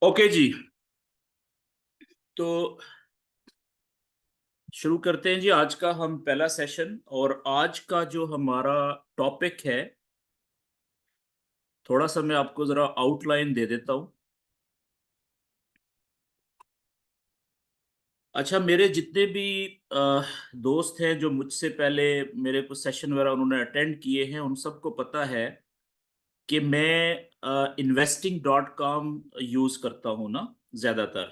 Okay जी। तो शुरू करते हैं जी आज का हम पहला सेशन। और आज का जो हमारा टॉपिक है, थोड़ा सा मैं आपको जरा आउटलाइन दे देता हूँ। अच्छा, मेरे जितने भी दोस्त हैं जो मुझसे पहले मेरे को सेशन वगैरह उन्होंने अटेंड किए हैं, उन सबको पता है कि मैं investing.com यूज़ करता हूँ ना ज़्यादातर।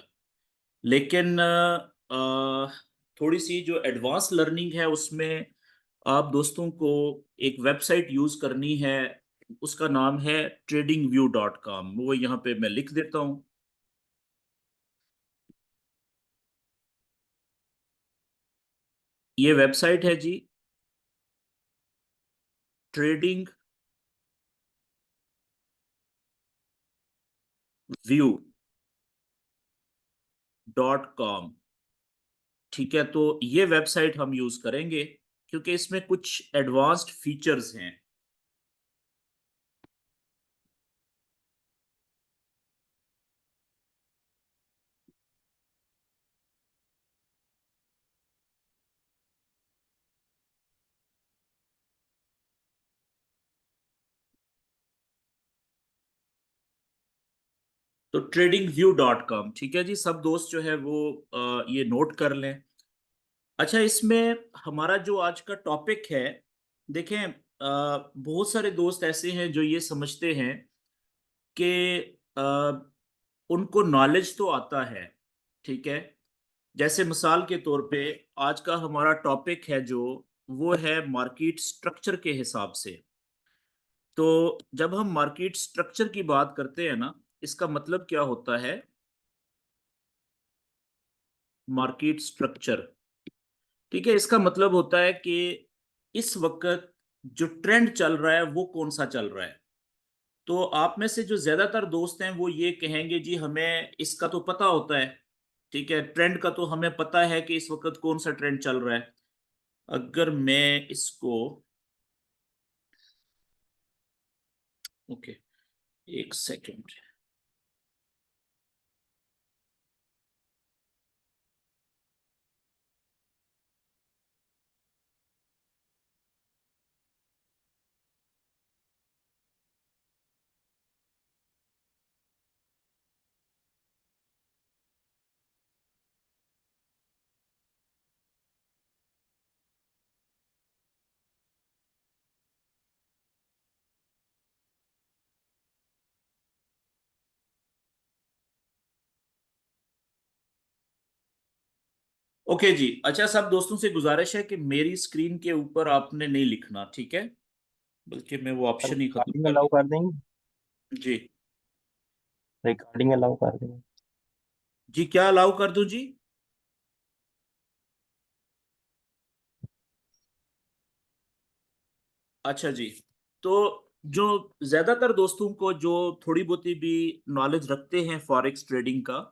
लेकिन थोड़ी सी जो एडवांस लर्निंग है उसमें आप दोस्तों को एक वेबसाइट यूज करनी है। उसका नाम है tradingview.com। वो यहाँ पे मैं लिख देता हूँ। ये वेबसाइट है जी, tradingview.com। ठीक है, तो ये वेबसाइट हम यूज करेंगे क्योंकि इसमें कुछ एडवांस्ड फीचर्स हैं। तो tradingview.com, ठीक है जी। सब दोस्त जो है वो ये नोट कर लें। अच्छा, इसमें हमारा जो आज का टॉपिक है, देखें, बहुत सारे दोस्त ऐसे हैं जो ये समझते हैं कि अ, उनको नॉलेज तो आता है। ठीक है, जैसे मिसाल के तौर पे आज का हमारा टॉपिक है जो, वो है मार्केट स्ट्रक्चर के हिसाब से। तो जब हम मार्केट स्ट्रक्चर की बात करते हैं ना, इसका मतलब क्या होता है? मार्केट स्ट्रक्चर, ठीक है, इसका मतलब होता है कि इस वक्त जो ट्रेंड चल रहा है वो कौन सा चल रहा है। तो आप में से जो ज्यादातर दोस्त हैं वो ये कहेंगे जी हमें इसका तो पता होता है। ठीक है, ट्रेंड का तो हमें पता है कि इस वक्त कौन सा ट्रेंड चल रहा है। अगर मैं इसको, ओके, एक सेकेंड। ओके जी। अच्छा, सब दोस्तों से गुजारिश है कि मेरी स्क्रीन के ऊपर आपने नहीं लिखना, ठीक है, बल्कि मैं वो सर ऑप्शन ही खत्म रिकॉर्डिंग कर अलाउ दूं। कर देंगे। जी। रिकॉर्डिंग अलाउ कर देंगे। जी, क्या अलाउ कर दूं जी? अच्छा जी। तो जो ज्यादातर दोस्तों को जो थोड़ी बहुती भी नॉलेज रखते हैं फॉरेक्स ट्रेडिंग का,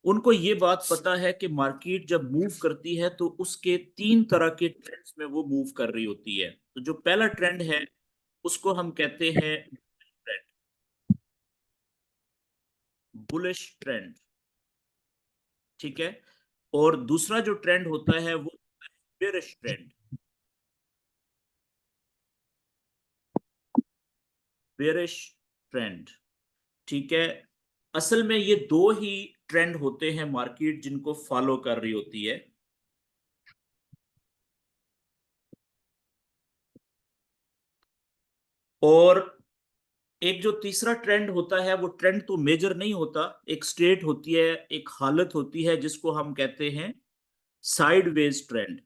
उनको ये बात पता है कि मार्केट जब मूव करती है तो उसके तीन तरह के ट्रेंड्स में वो मूव कर रही होती है। तो जो पहला ट्रेंड है उसको हम कहते हैं बुलिश ट्रेंड। ठीक है, और दूसरा जो ट्रेंड होता है वो बेरिश ट्रेंड। बेरिश ट्रेंड, ठीक है। असल में ये दो ही ट्रेंड होते हैं मार्केट जिनको फॉलो कर रही होती है। और एक जो तीसरा ट्रेंड होता है, वो ट्रेंड तो मेजर नहीं होता, एक स्टेट होती है, एक हालत होती है जिसको हम कहते हैं साइडवेज ट्रेंड।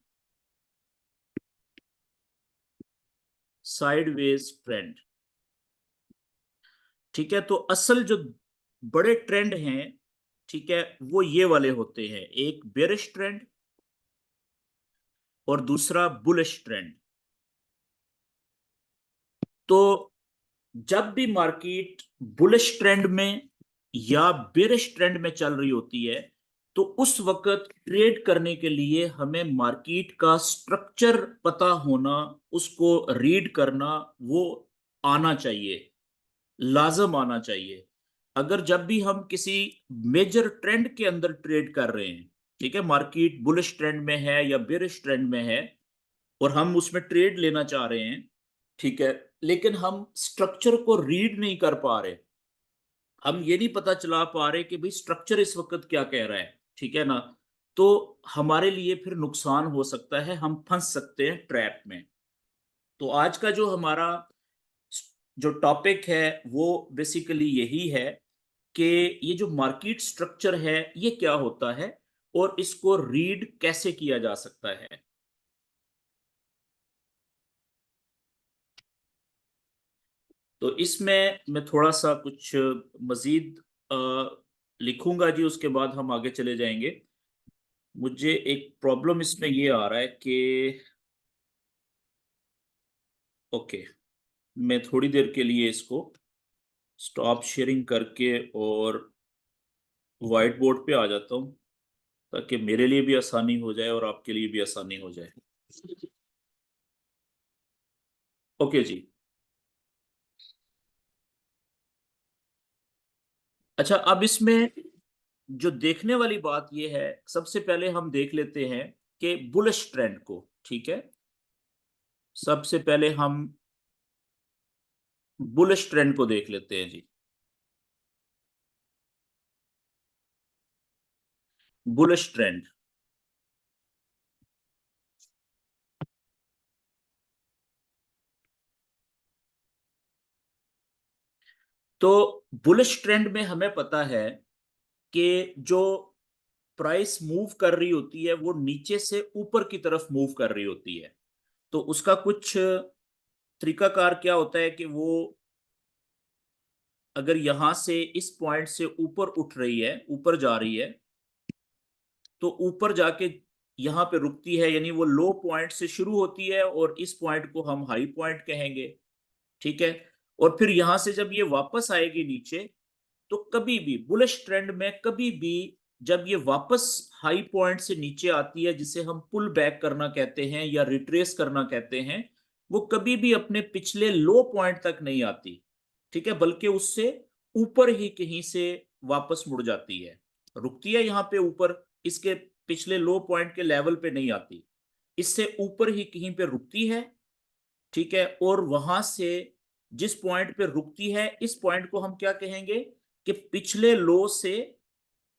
साइडवेज ट्रेंड, ठीक है। तो असल जो बड़े ट्रेंड हैं, ठीक है, वो ये वाले होते हैं, एक बेरिश ट्रेंड और दूसरा बुलिश ट्रेंड। तो जब भी मार्केट बुलिश ट्रेंड में या बेरिश ट्रेंड में चल रही होती है, तो उस वक्त ट्रेड करने के लिए हमें मार्केट का स्ट्रक्चर पता होना, उसको रीड करना, वो आना चाहिए, लाजम आना चाहिए। अगर जब भी हम किसी मेजर ट्रेंड के अंदर ट्रेड कर रहे हैं, ठीक है, मार्केट बुलिश ट्रेंड में है या बेरिश ट्रेंड में है, और हम उसमें ट्रेड लेना चाह रहे हैं, ठीक है, लेकिन हम स्ट्रक्चर को रीड नहीं कर पा रहे, हम ये नहीं पता चला पा रहे कि भाई स्ट्रक्चर इस वक्त क्या कह रहा है, ठीक है ना, तो हमारे लिए फिर नुकसान हो सकता है, हम फंस सकते हैं ट्रैप में। तो आज का जो हमारा जो टॉपिक है वो बेसिकली यही है कि ये जो मार्केट स्ट्रक्चर है ये क्या होता है और इसको रीड कैसे किया जा सकता है। तो इसमें मैं थोड़ा सा कुछ मजीद लिखूंगा जी, उसके बाद हम आगे चले जाएंगे। मुझे एक प्रॉब्लम इसमें ये आ रहा है कि ओके, मैं थोड़ी देर के लिए इसको स्टॉप शेयरिंग करके और व्हाइट बोर्ड पे आ जाता हूँ, ताकि मेरे लिए भी आसानी हो जाए और आपके लिए भी आसानी हो जाए। ओके जी। अच्छा, अब इसमें जो देखने वाली बात ये है, सबसे पहले हम देख लेते हैं कि बुलिश ट्रेंड को, ठीक है, सबसे पहले हम बुलिश ट्रेंड को देख लेते हैं जी। बुलिश ट्रेंड, तो बुलिश ट्रेंड में हमें पता है कि जो प्राइस मूव कर रही होती है वो नीचे से ऊपर की तरफ मूव कर रही होती है। तो उसका कुछ तरीकाकार क्या होता है कि वो अगर यहां से इस पॉइंट से ऊपर उठ रही है, ऊपर जा रही है, तो ऊपर जाके यहाँ पे रुकती है, यानी वो लो पॉइंट से शुरू होती है और इस पॉइंट को हम हाई पॉइंट कहेंगे, ठीक है। और फिर यहां से जब ये वापस आएगी नीचे, तो कभी भी बुलिश ट्रेंड में कभी भी जब ये वापस हाई पॉइंट से नीचे आती है, जिसे हम पुल बैक करना कहते हैं या रिट्रेस करना कहते हैं, वो कभी भी अपने पिछले लो पॉइंट तक नहीं आती, ठीक है, बल्कि उससे ऊपर ही कहीं से वापस मुड़ जाती है, रुकती है यहाँ पे ऊपर, इसके पिछले लो पॉइंट के लेवल पे नहीं आती, इससे ऊपर ही कहीं पे रुकती है, ठीक है। और वहां से जिस पॉइंट पे रुकती है, इस पॉइंट को हम क्या कहेंगे कि पिछले लो से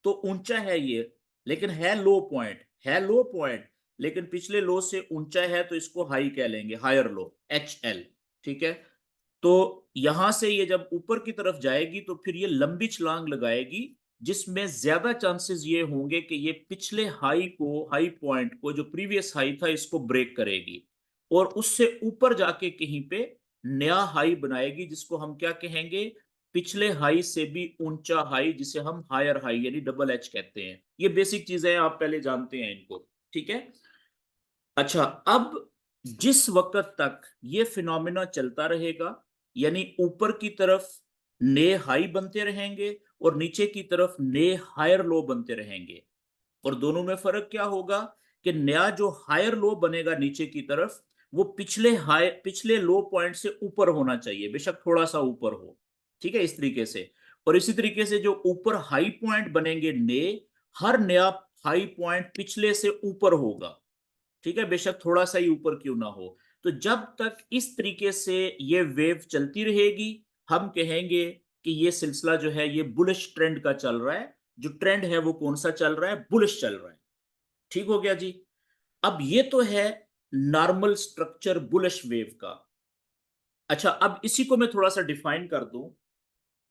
तो ऊंचा है ये, लेकिन है लो पॉइंट, है लो पॉइंट, लेकिन पिछले लो से ऊंचा है, तो इसको हाई कह लेंगे, हायर लो, एच एल, ठीक है। तो यहां से ये जब ऊपर की तरफ जाएगी तो फिर ये लंबी छलांग लगाएगी, जिसमें ज्यादा चांसेस ये होंगे कि ये पिछले हाई को, हाई पॉइंट को, जो प्रीवियस हाई था, इसको ब्रेक करेगी और उससे ऊपर जाके कहीं पे नया हाई बनाएगी, जिसको हम क्या कहेंगे, पिछले हाई से भी ऊंचा हाई, जिसे हम हायर हाई यानी डबल एच कहते हैं। ये बेसिक चीजें आप पहले जानते हैं इनको, ठीक है। अच्छा, अब जिस वक्त तक ये फिनोमिना चलता रहेगा, यानी ऊपर की तरफ नए हाई बनते रहेंगे और नीचे की तरफ नए हायर लो बनते रहेंगे, और दोनों में फर्क क्या होगा कि नया जो हायर लो बनेगा नीचे की तरफ, वो पिछले हाई, पिछले लो पॉइंट से ऊपर होना चाहिए, बेशक थोड़ा सा ऊपर हो, ठीक है, इस तरीके से। और इसी तरीके से जो ऊपर हाई पॉइंट बनेंगे नए, हर नया हाई पॉइंट पिछले से ऊपर होगा, ठीक है, बेशक थोड़ा सा ही ऊपर क्यों ना हो। तो जब तक इस तरीके से ये वेव चलती रहेगी, हम कहेंगे कि ये सिलसिला जो है ये बुलिश ट्रेंड का चल रहा है। जो ट्रेंड है वो कौन सा चल रहा है, बुलिश चल रहा है, ठीक हो गया जी। अब ये तो है नॉर्मल स्ट्रक्चर बुलिश वेव का। अच्छा, अब इसी को मैं थोड़ा सा डिफाइन कर दूं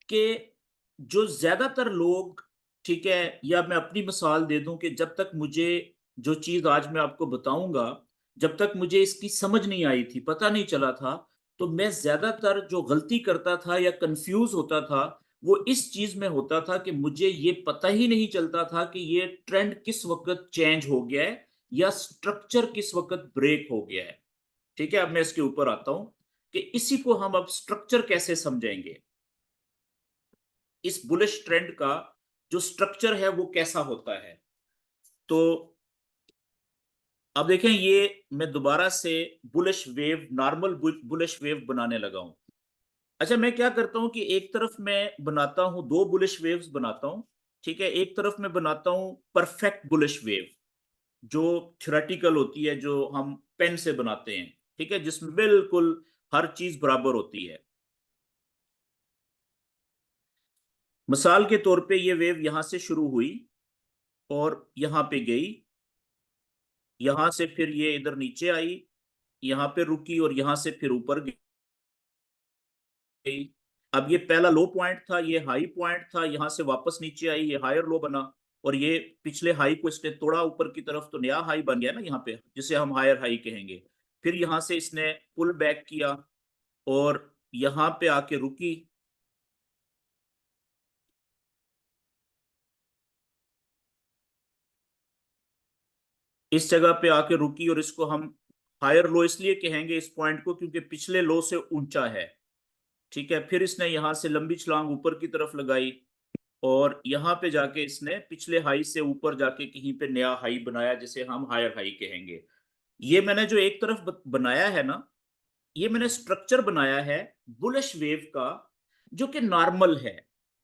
कि जो ज्यादातर लोग, ठीक है, या मैं अपनी मिसाल दे दूं कि जब तक मुझे जो चीज आज मैं आपको बताऊंगा, जब तक मुझे इसकी समझ नहीं आई थी, पता नहीं चला था, तो मैं ज्यादातर जो गलती करता था या कंफ्यूज होता था, वो इस चीज में होता था कि मुझे ये पता ही नहीं चलता था कि ये ट्रेंड किस वक्त चेंज हो गया है या स्ट्रक्चर किस वक्त ब्रेक हो गया है, ठीक है। अब मैं इसके ऊपर आता हूं कि इसी को हम अब स्ट्रक्चर कैसे समझेंगे, इस बुलिश ट्रेंड का जो स्ट्रक्चर है वो कैसा होता है। तो अब देखें, ये मैं दोबारा से bullish wave, normal bullish wave बनाने लगा हूं। अच्छा, मैं क्या करता हूँ कि एक तरफ मैं बनाता हूँ, दो बुलिश वेव्स बनाता हूँ, ठीक है। एक तरफ मैं बनाता हूँ परफेक्ट बुलिश वेव, जो थ्योरेटिकल होती है, जो हम पेन से बनाते हैं, ठीक है, जिसमें बिल्कुल हर चीज बराबर होती है। मिसाल के तौर पे ये वेव यहां से शुरू हुई और यहां पे गई, यहां से फिर ये इधर नीचे आई, यहां पे रुकी और यहां से फिर ऊपर गई। अब ये पहला लो पॉइंट था, ये हाई पॉइंट था, यहां से वापस नीचे आई, ये हायर लो बना, और ये पिछले हाई को इसने तोड़ा ऊपर की तरफ, तो नया हाई बन गया ना यहाँ पे, जिसे हम हायर हाई कहेंगे। फिर यहां से इसने पुल बैक किया और यहां पे आके रुकी, इस जगह पे आके रुकी, और इसको हम हायर लो इसलिए कहेंगे इस पॉइंट को क्योंकि पिछले लो से ऊंचा है, ठीक है। फिर इसने यहां से लंबी छलांग ऊपर की तरफ लगाई और यहां पे जाके इसने पिछले हाई से ऊपर जाके कहीं पे नया हाई बनाया, जिसे हम हायर हाई कहेंगे। ये मैंने जो एक तरफ बनाया है ना, ये मैंने स्ट्रक्चर बनाया है बुलिश वेव का, जो कि नॉर्मल है,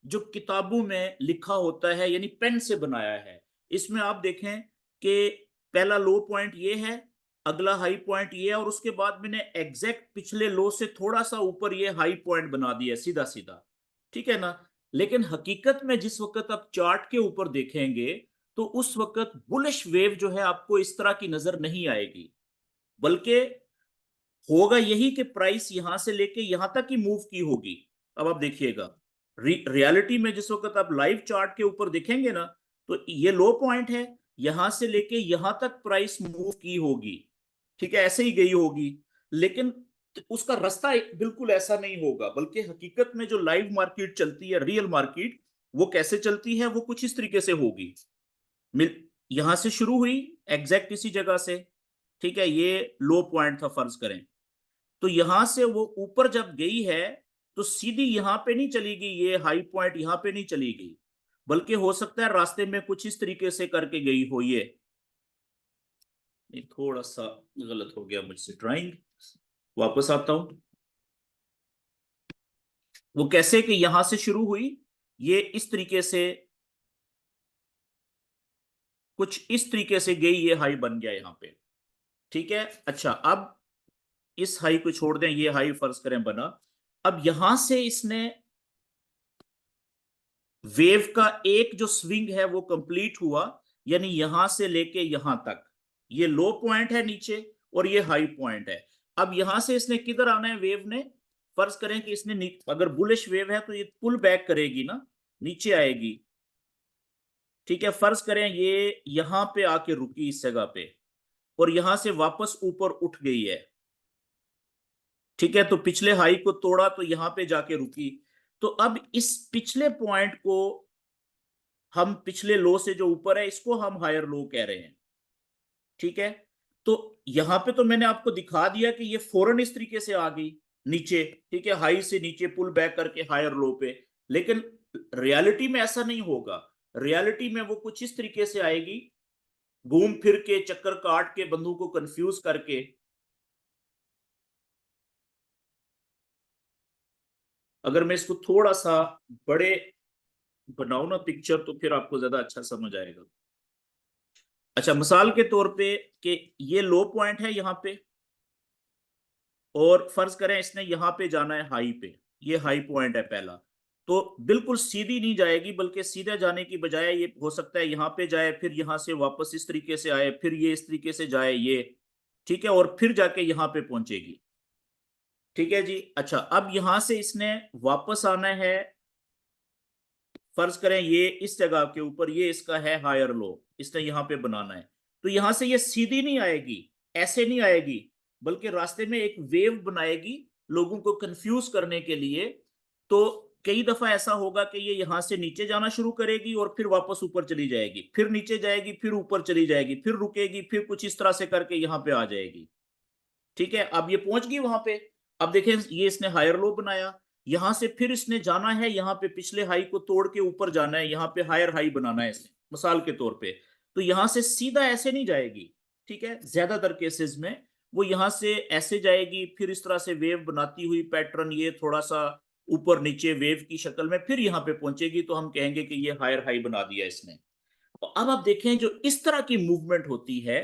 जो किताबों में लिखा होता है, यानी पेन से बनाया है। इसमें आप देखें कि पहला लो पॉइंट ये है, अगला हाई पॉइंट ये है, और उसके बाद मैंने एग्जैक्ट पिछले लो से थोड़ा सा ऊपर ये हाई पॉइंट बना दिया सीधा सीधा, ठीक है ना। लेकिन हकीकत में जिस वक्त आप चार्ट के ऊपर देखेंगे, तो उस वक्त बुलिश वेव जो है आपको इस तरह की नजर नहीं आएगी, बल्कि होगा यही कि प्राइस यहां से लेके यहां तक ही मूव की होगी। अब आप देखिएगा, रियलिटी में जिस वक्त आप लाइव चार्ट के ऊपर देखेंगे ना, तो ये लो पॉइंट है, यहां से लेके यहां तक प्राइस मूव की होगी, ठीक है, ऐसे ही गई होगी। लेकिन उसका रास्ता बिल्कुल ऐसा नहीं होगा, बल्कि हकीकत में जो लाइव मार्केट चलती है, रियल मार्केट, वो कैसे चलती है, वो कुछ इस तरीके से होगी। यहां से शुरू हुई एग्जैक्ट इसी जगह से, ठीक है, ये लो पॉइंट था फर्ज करें, तो यहां से वो ऊपर जब गई है, तो सीधी यहां पे नहीं चली गई, ये हाई पॉइंट यहां पे नहीं चली गई, बल्कि हो सकता है रास्ते में कुछ इस तरीके से करके गई हो ये। थोड़ा सा गलत हो गया मुझसे ड्राइंग, वापस आता हूं। वो कैसे कि यहां से शुरू हुई, ये इस तरीके से, कुछ इस तरीके से गई, ये हाई बन गया यहां पे, ठीक है। अच्छा, अब इस हाई को छोड़ दें, ये हाई फर्ज करें बना। अब यहां से इसने वेव का एक जो स्विंग है वो कंप्लीट हुआ, यानी यहां से लेके यहां तक, ये लो पॉइंट है नीचे और ये हाई पॉइंट है। अब यहां से इसने किधर आना है, वेव ने, फर्ज करें कि इसने, अगर बुलिश वेव है तो ये पुल बैक करेगी ना, नीचे आएगी, ठीक है। फर्ज करें ये यहां पे आके रुकी इस जगह पे, और यहां से वापस ऊपर उठ गई है, ठीक है। तो पिछले हाई को तोड़ा तो यहां पे जाके रुकी। तो अब इस पिछले पॉइंट को, हम पिछले लो से जो ऊपर है, इसको हम हायर लो कह रहे हैं, ठीक है। तो यहां पे तो मैंने आपको दिखा दिया कि ये फौरन इस तरीके से आ गई नीचे, ठीक है, हाई से नीचे पुल बैक करके हायर लो पे। लेकिन रियलिटी में ऐसा नहीं होगा, रियलिटी में वो कुछ इस तरीके से आएगी, घूम फिर के, चक्कर काट के, बंदों को कंफ्यूज करके। अगर मैं इसको थोड़ा सा बड़े बनाऊं ना पिक्चर, तो फिर आपको ज्यादा अच्छा समझ आएगा। अच्छा, मिसाल के तौर पे कि ये लो पॉइंट है यहाँ पे, और फर्ज करें इसने यहां पे जाना है हाई पे, ये हाई पॉइंट है पहला, तो बिल्कुल सीधी नहीं जाएगी, बल्कि सीधे जाने की बजाय ये हो सकता है यहां पे जाए, फिर यहां से वापस इस तरीके से आए, फिर ये इस तरीके से जाए ये, ठीक है, और फिर जाके यहां पे पहुंचेगी, ठीक है जी। अच्छा, अब यहां से इसने वापस आना है, फर्ज करें ये इस जगह के ऊपर, ये इसका है हायर लो, इसने यहां पे बनाना है, तो यहां से ये सीधी नहीं आएगी, ऐसे नहीं आएगी, बल्कि रास्ते में एक वेव बनाएगी लोगों को कंफ्यूज करने के लिए। तो कई दफा ऐसा होगा कि ये यहां से नीचे जाना शुरू करेगी और फिर वापस ऊपर चली जाएगी, फिर नीचे जाएगी, फिर ऊपर चली जाएगी, फिर रुकेगी, फिर कुछ इस तरह से करके यहां पे आ जाएगी, ठीक है। अब ये पहुंच गई वहां पे। अब देखें, ये इसने हायर लो बनाया, यहां से फिर इसने जाना है यहाँ पे, पिछले हाई को तोड़ के ऊपर जाना है, यहाँ पे हायर हाई बनाना है इसने, मिसाल के तौर पे। तो यहां से सीधा ऐसे नहीं जाएगी, ठीक है, ज्यादातर केसेस में वो यहां से ऐसे जाएगी, फिर इस तरह से वेव बनाती हुई पैटर्न, ये थोड़ा सा ऊपर नीचे वेव की शक्ल में, फिर यहाँ पे पहुंचेगी तो हम कहेंगे कि ये हायर हाई बना दिया इसने। तो अब आप देखें जो इस तरह की मूवमेंट होती है,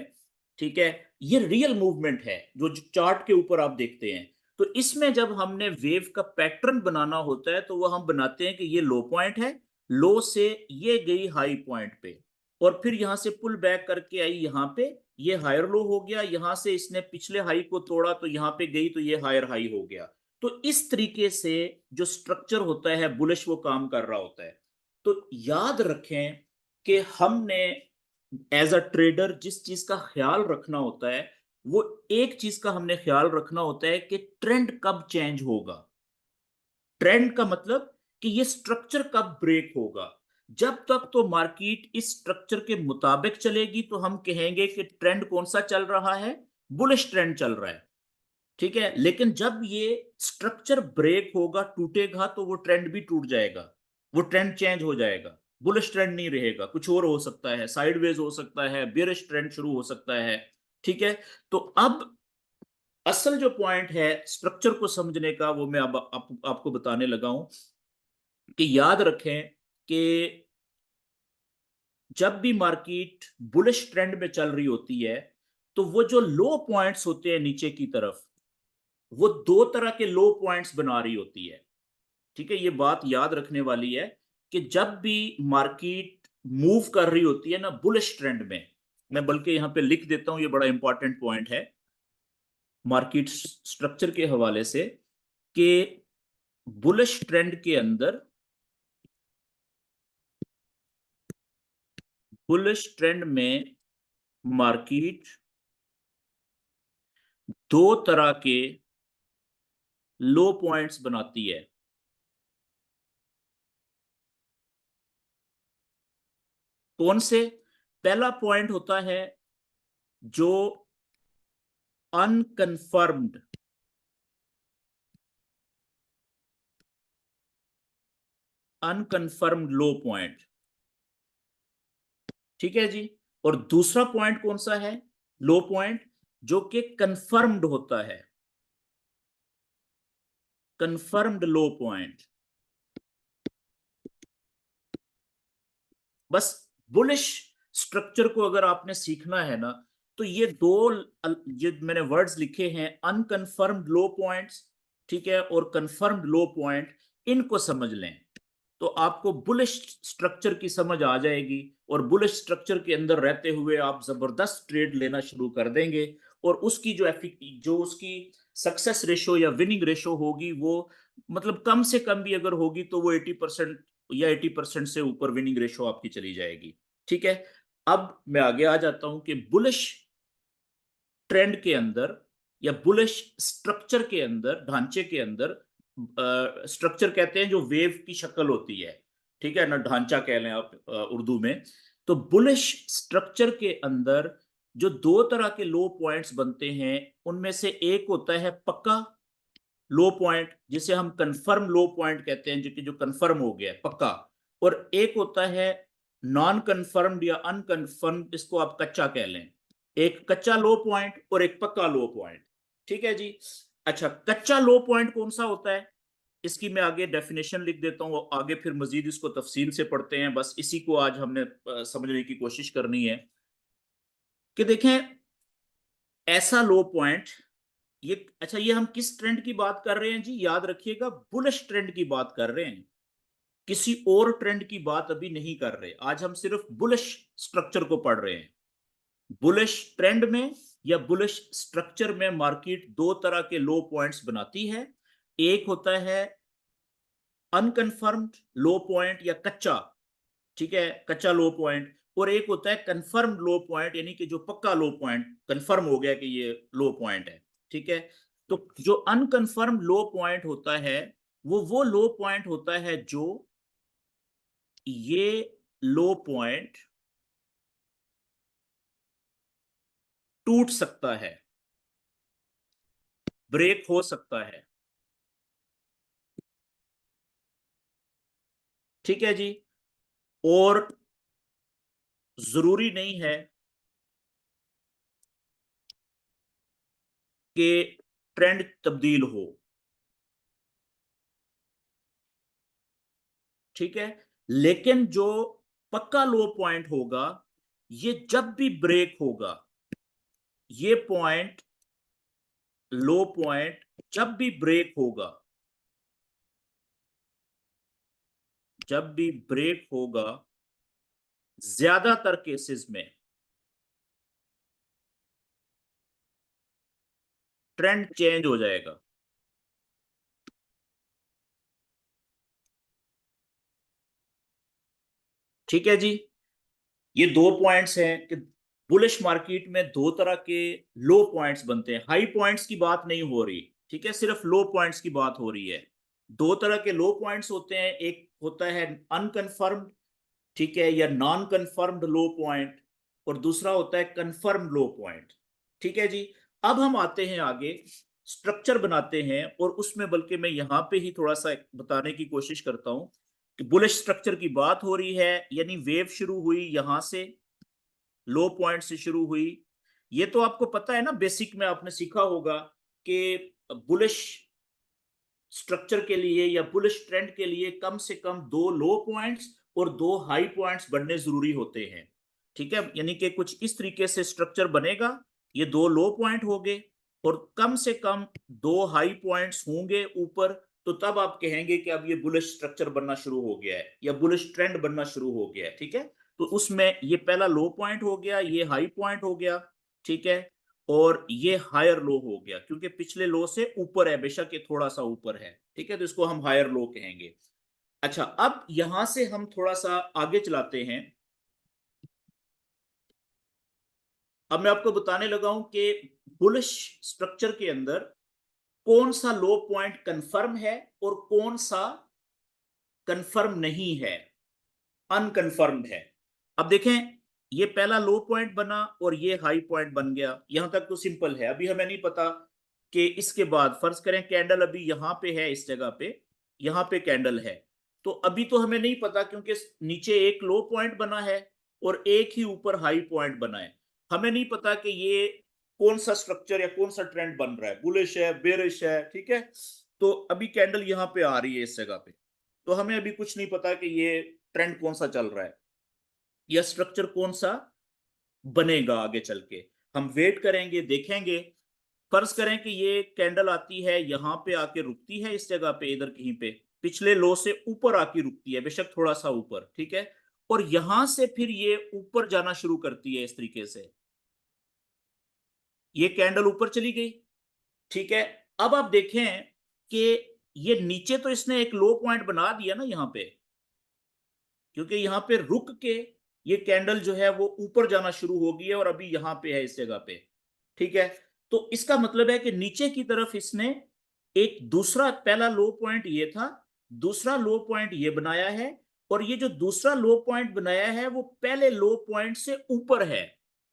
ठीक है, ये रियल मूवमेंट है जो चार्ट के ऊपर आप देखते हैं। तो इसमें जब हमने वेव का पैटर्न बनाना होता है तो वो हम बनाते हैं कि ये लो पॉइंट है, लो से ये गई हाई पॉइंट पे, और फिर यहां से पुल बैक करके आई यहाँ पे, ये हायर लो हो गया, यहां से इसने पिछले हाई को तोड़ा तो यहाँ पे गई तो ये हायर हाई हो गया। तो इस तरीके से जो स्ट्रक्चर होता है बुलिश वो काम कर रहा होता है। तो याद रखें कि हमने एज अ ट्रेडर जिस चीज का ख्याल रखना होता है, वो एक चीज का हमने ख्याल रखना होता है कि ट्रेंड कब चेंज होगा। ट्रेंड का मतलब कि ये स्ट्रक्चर कब ब्रेक होगा। जब तक तो मार्केट इस स्ट्रक्चर के मुताबिक चलेगी तो हम कहेंगे कि ट्रेंड कौन सा चल रहा है, बुलिश ट्रेंड चल रहा है, ठीक है। लेकिन जब ये स्ट्रक्चर ब्रेक होगा, टूटेगा, तो वो ट्रेंड भी टूट जाएगा, वो ट्रेंड चेंज हो जाएगा, बुलिश ट्रेंड नहीं रहेगा, कुछ और हो सकता है, साइडवेज हो सकता है, बेरिश ट्रेंड शुरू हो सकता है, ठीक है। तो अब असल जो पॉइंट है स्ट्रक्चर को समझने का वो मैं अब आपको बताने लगा हूं कि याद रखें कि जब भी मार्केट बुलिश ट्रेंड में चल रही होती है तो वो जो लो पॉइंट्स होते हैं नीचे की तरफ, वो दो तरह के लो पॉइंट्स बना रही होती है, ठीक है। ये बात याद रखने वाली है कि जब भी मार्केट मूव कर रही होती है ना बुलिश ट्रेंड में, मैं बल्कि यहां पे लिख देता हूं, ये बड़ा इंपॉर्टेंट पॉइंट है मार्केट स्ट्रक्चर के हवाले से, कि बुलिश ट्रेंड के अंदर, बुलिश ट्रेंड में मार्केट दो तरह के लो पॉइंट्स बनाती है। कौन से? पहला पॉइंट होता है जो अनकंफर्म्ड, अनकंफर्म्ड लो पॉइंट, ठीक है जी। और दूसरा पॉइंट कौन सा है, लो पॉइंट जो कि कंफर्म्ड होता है, कंफर्म्ड लो पॉइंट। बस बुलिश स्ट्रक्चर को अगर आपने सीखना है ना, तो ये दो ये मैंने वर्ड्स लिखे हैं, अनकंफर्म्ड लो पॉइंट्स, ठीक है, और कंफर्म्ड लो पॉइंट, इनको समझ लें तो आपको बुलिश स्ट्रक्चर की समझ आ जाएगी, और बुलिश स्ट्रक्चर के अंदर रहते हुए आप जबरदस्त ट्रेड लेना शुरू कर देंगे, और उसकी जो उसकी सक्सेस रेशो या विनिंग रेशो होगी वो मतलब कम से कम भी अगर होगी तो वो 80% या 80% से ऊपर विनिंग रेशो आपकी चली जाएगी, ठीक है। अब मैं आगे आ जाता हूं कि बुलिश ट्रेंड के अंदर या बुलिश स्ट्रक्चर के अंदर, ढांचे के अंदर, स्ट्रक्चर कहते हैं जो वेव की शक्ल होती है, ठीक है ना, ढांचा कह लें आप उर्दू में। तो बुलिश स्ट्रक्चर के अंदर जो दो तरह के लो पॉइंट्स बनते हैं उनमें से एक होता है पक्का लो पॉइंट जिसे हम कंफर्म लो पॉइंट कहते हैं, जो कि जो कंफर्म हो गया है, पक्का। और एक होता है नॉन कंफर्म्ड या अनकंफर्म्ड, इसको आप कच्चा कह लें, एक कच्चा लो पॉइंट और एक पक्का लो पॉइंट, ठीक है जी। अच्छा, कच्चा लो पॉइंट कौन सा होता है, इसकी मैं आगे डेफिनेशन लिख देता हूं, आगे फिर मजीद इसको तफसील से पढ़ते हैं, बस इसी को आज हमने समझने की कोशिश करनी है कि देखें ऐसा लो पॉइंट, ये अच्छा, ये हम किस ट्रेंड की बात कर रहे हैं जी, याद रखिएगा बुलिश ट्रेंड की बात कर रहे हैं, किसी और ट्रेंड की बात अभी नहीं कर रहे, आज हम सिर्फ बुलिश स्ट्रक्चर को पढ़ रहे हैं। बुलिश ट्रेंड में या बुलिश स्ट्रक्चर में मार्केट दो तरह के लो पॉइंट्स बनाती है, एक होता है अनकंफर्म्ड लो पॉइंट या कच्चा, ठीक है, कच्चा लो पॉइंट, और एक होता है कंफर्म लो पॉइंट, यानी कि जो पक्का लो पॉइंट, कंफर्म हो गया कि ये लो पॉइंट है, ठीक है। तो जो अनकंफर्म लो पॉइंट होता है वो लो पॉइंट होता है जो ये लो पॉइंट टूट सकता है, ब्रेक हो सकता है, ठीक है जी। और जरूरी नहीं है कि ट्रेंड तब्दील हो, ठीक है। लेकिन जो पक्का लो पॉइंट होगा, ये जब भी ब्रेक होगा, ये पॉइंट, लो पॉइंट जब भी ब्रेक होगा, जब भी ब्रेक होगा, ज्यादातर केसेस में ट्रेंड चेंज हो जाएगा। ठीक है जी। ये दो पॉइंट्स हैं कि बुलिश मार्केट में दो तरह के लो पॉइंट्स बनते हैं। हाई पॉइंट्स की बात नहीं हो रही, ठीक है, सिर्फ लो पॉइंट्स की बात हो रही है। दो तरह के लो पॉइंट्स होते हैं, एक होता है अनकंफर्म्ड, ठीक है, या नॉन कंफर्म्ड लो पॉइंट, और दूसरा होता है कंफर्म लो पॉइंट। ठीक है जी। अब हम आते हैं आगे, स्ट्रक्चर बनाते हैं, और उसमें बल्कि मैं यहां पे ही थोड़ा सा बताने की कोशिश करता हूं कि बुलिश स्ट्रक्चर की बात हो रही है, यानी वेव शुरू हुई यहां से, लो पॉइंट से शुरू हुई। ये तो आपको पता है ना, बेसिक में आपने सीखा होगा कि बुलिश स्ट्रक्चर के लिए या बुलिश ट्रेंड के लिए कम से कम दो लो पॉइंट्स और दो हाई पॉइंट्स बनने जरूरी होते हैं। ठीक है, यानी कि कुछ इस तरीके से स्ट्रक्चर बनेगा, ये दो लो पॉइंट हो गए और कम से कम दो हाई पॉइंट्स होंगे ऊपर, तो तब आप कहेंगे कि अब ये बुलिश स्ट्रक्चर बनना शुरू हो गया है या बुलिश ट्रेंड बनना शुरू हो गया है। ठीक है, तो उसमें ये पहला लो पॉइंट हो गया, ये हाई पॉइंट हो गया। ठीक है, और ये हायर लो हो गया क्योंकि पिछले लो से ऊपर है, बेशक ये थोड़ा सा ऊपर है। ठीक है, तो इसको हम हायर लो कहेंगे। अच्छा, अब यहां से हम थोड़ा सा आगे चलाते हैं। अब मैं आपको बताने लगा हूं कि बुलिश स्ट्रक्चर के अंदर कौन सा लो पॉइंट कंफर्म है और कौन सा कंफर्म नहीं है, अनकंफर्म्ड है। अब देखें, ये पहला लो पॉइंट बना और ये हाई पॉइंट बन गया, यहां तक तो सिंपल है। अभी हमें नहीं पता कि इसके बाद फर्ज करें कैंडल अभी यहां पे है, इस जगह पे, यहां पे कैंडल है, तो अभी तो हमें नहीं पता क्योंकि नीचे एक लो पॉइंट बना है और एक ही ऊपर हाई पॉइंट बना है। हमें नहीं पता कि ये कौन सा स्ट्रक्चर या कौन सा ट्रेंड बन रहा है, बुलिश है, बेरिश है। ठीक है, तो अभी कैंडल यहां पे आ रही है इस जगह पे, तो हमें अभी कुछ नहीं पता कि ये ट्रेंड कौन सा चल रहा है या स्ट्रक्चर कौन सा बनेगा आगे चल के। हम वेट करेंगे, देखेंगे। फर्ज करें कि ये कैंडल आती है यहां पे आके रुकती है, इस जगह पे, इधर कहीं पे पिछले लो से ऊपर आके रुकती है, बेशक थोड़ा सा ऊपर। ठीक है, और यहां से फिर ये ऊपर जाना शुरू करती है इस तरीके से, ये कैंडल ऊपर चली गई। ठीक है, अब आप देखें कि ये नीचे तो इसने एक लो पॉइंट बना दिया ना यहां पे, क्योंकि यहां पे रुक के ये कैंडल जो है वो ऊपर जाना शुरू हो गई है और अभी यहां पे है, इस जगह पे। ठीक है, तो इसका मतलब है कि नीचे की तरफ इसने एक दूसरा, पहला लो पॉइंट ये था, दूसरा लो पॉइंट ये बनाया है, और ये जो दूसरा लो पॉइंट बनाया है वो पहले लो पॉइंट से ऊपर है,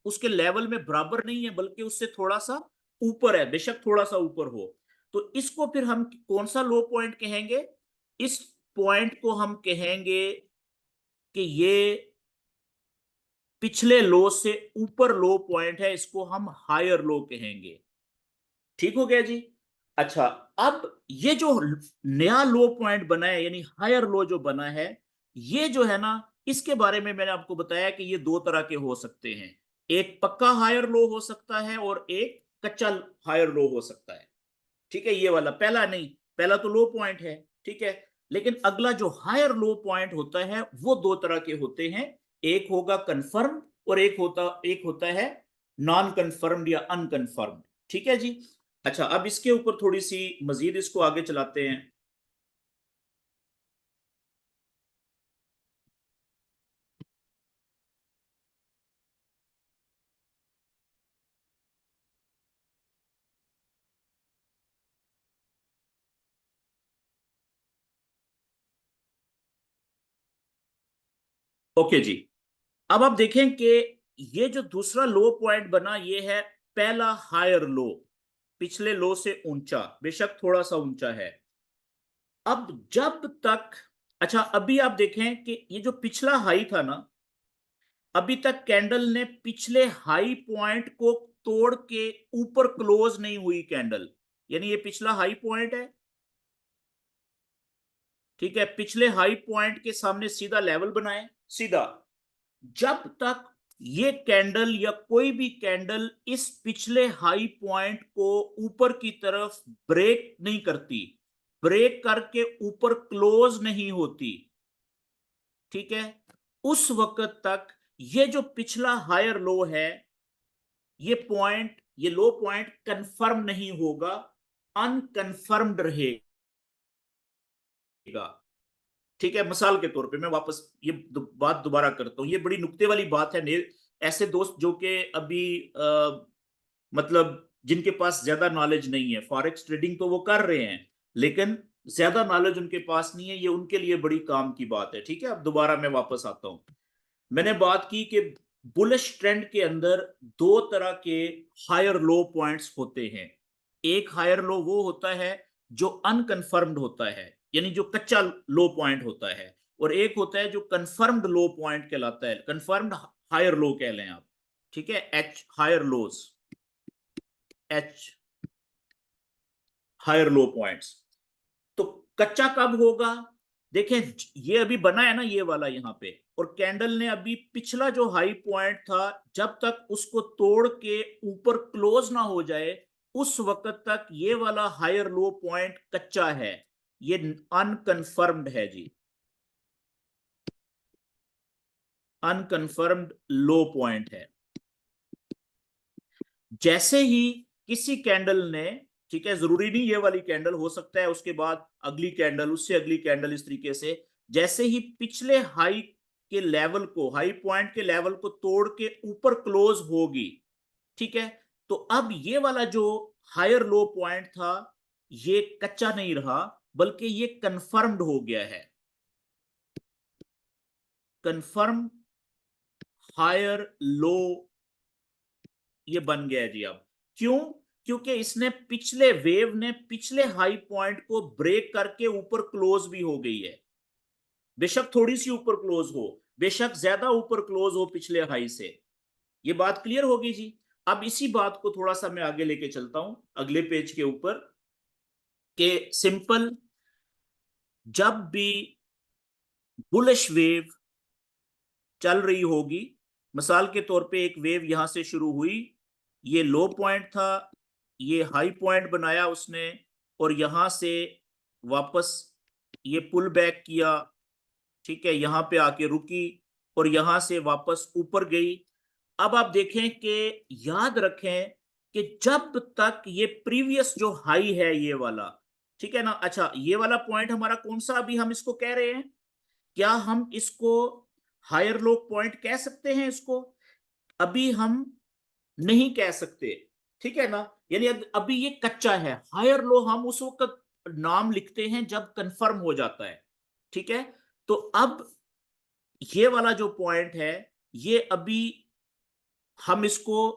उसके लेवल में बराबर नहीं है बल्कि उससे थोड़ा सा ऊपर है, बेशक थोड़ा सा ऊपर हो। तो इसको फिर हम कौन सा लो पॉइंट कहेंगे? इस पॉइंट को हम कहेंगे कि ये पिछले लो से ऊपर लो पॉइंट है, इसको हम हायर लो कहेंगे। ठीक हो गया जी। अच्छा, अब ये जो नया लो पॉइंट बना है यानी हायर लो जो बना है, ये जो है ना, इसके बारे में मैंने आपको बताया कि ये दो तरह के हो सकते हैं, एक पक्का हायर लो हो सकता है और एक कच्चा हायर लो हो सकता है। ठीक है, ये वाला पहला नहीं, पहला तो लो पॉइंट है। ठीक है, लेकिन अगला जो हायर लो पॉइंट होता है वो दो तरह के होते हैं, एक होगा कंफर्म और एक होता है नॉन कंफर्म्ड या अनकंफर्म्ड। ठीक है जी। अच्छा, अब इसके ऊपर थोड़ी सी मजीद इसको आगे चलाते हैं। ओके जी, अब आप देखें कि ये जो दूसरा लो पॉइंट बना ये है पहला हायर लो, पिछले लो से ऊंचा, बेशक थोड़ा सा ऊंचा है। अब जब तक, अच्छा अभी आप देखें कि ये जो पिछला हाई था ना, अभी तक कैंडल ने पिछले हाई पॉइंट को तोड़ के ऊपर क्लोज नहीं हुई कैंडल, यानी ये पिछला हाई पॉइंट है, ठीक है, पिछले हाई पॉइंट के सामने सीधा लेवल बनाए, सीधा। जब तक ये कैंडल या कोई भी कैंडल इस पिछले हाई पॉइंट को ऊपर की तरफ ब्रेक नहीं करती, ब्रेक करके ऊपर क्लोज नहीं होती, ठीक है, उस वक्त तक ये जो पिछला हायर लो है, ये पॉइंट, ये लो पॉइंट कंफर्म नहीं होगा, अनकंफर्म्ड रहेगा। ठीक है, मिसाल के तौर पे मैं वापस ये बात दोबारा करता हूं, ये बड़ी नुक्ते वाली बात है। ऐसे दोस्त जो कि अभी मतलब जिनके पास ज्यादा नॉलेज नहीं है, फॉरेक्स ट्रेडिंग तो वो कर रहे हैं, लेकिन ज्यादा नॉलेज उनके पास नहीं है, ये उनके लिए बड़ी काम की बात है। ठीक है, अब दोबारा मैं वापस आता हूं। मैंने बात की कि बुलिश ट्रेंड के अंदर दो तरह के हायर लो पॉइंट्स होते हैं। एक हायर लो वो होता है जो अनकंफर्म्ड होता है, यानी जो कच्चा लो पॉइंट होता है, और एक होता है जो कंफर्म्ड लो पॉइंट कहलाता है, कंफर्म्ड हायर लो कह लें आप। ठीक है, H higher lows, H higher low points. तो कच्चा कब होगा? देखें, ये अभी बना है ना ये वाला यहां पे, और कैंडल ने अभी पिछला जो हाई पॉइंट था, जब तक उसको तोड़ के ऊपर क्लोज ना हो जाए, उस वक्त तक ये वाला हायर लो पॉइंट कच्चा है, ये अनकंफर्म्ड है जी, अनकंफर्म्ड लो पॉइंट है। जैसे ही किसी कैंडल ने, ठीक है, जरूरी नहीं ये वाली कैंडल, हो सकता है उसके बाद अगली कैंडल, उससे अगली कैंडल, इस तरीके से, जैसे ही पिछले हाई के लेवल को, हाई पॉइंट के लेवल को तोड़ के ऊपर क्लोज होगी, ठीक है, तो अब ये वाला जो हायर लो पॉइंट था, ये कच्चा नहीं रहा, बल्कि ये कंफर्म्ड हो गया है, कंफर्म हायर लो, ये बन गया है जी। अब क्यों? क्योंकि इसने, पिछले वेव ने पिछले हाई पॉइंट को ब्रेक करके ऊपर क्लोज भी हो गई है, बेशक थोड़ी सी ऊपर क्लोज हो, बेशक ज्यादा ऊपर क्लोज हो पिछले हाई से। ये बात क्लियर होगी जी। अब इसी बात को थोड़ा सा मैं आगे लेके चलता हूं अगले पेज के ऊपर, कि सिंपल, जब भी बुलिश वेव चल रही होगी, मिसाल के तौर पे एक वेव यहां से शुरू हुई, ये लो पॉइंट था, ये हाई पॉइंट बनाया उसने, और यहां से वापस ये पुल बैक किया, ठीक है, यहां पे आके रुकी, और यहां से वापस ऊपर गई। अब आप देखें कि, याद रखें कि जब तक ये प्रीवियस जो हाई है ये वाला, ठीक है ना, अच्छा ये वाला पॉइंट हमारा कौन सा अभी हम इसको कह रहे हैं, क्या हम इसको हायर लो पॉइंट कह सकते हैं इसको? अभी हम नहीं कह सकते, ठीक है ना, यानी अभी ये कच्चा है। हायर लो हम उस वक्त नाम लिखते हैं जब कंफर्म हो जाता है, ठीक है। तो अब ये वाला जो पॉइंट है, ये अभी हम इसको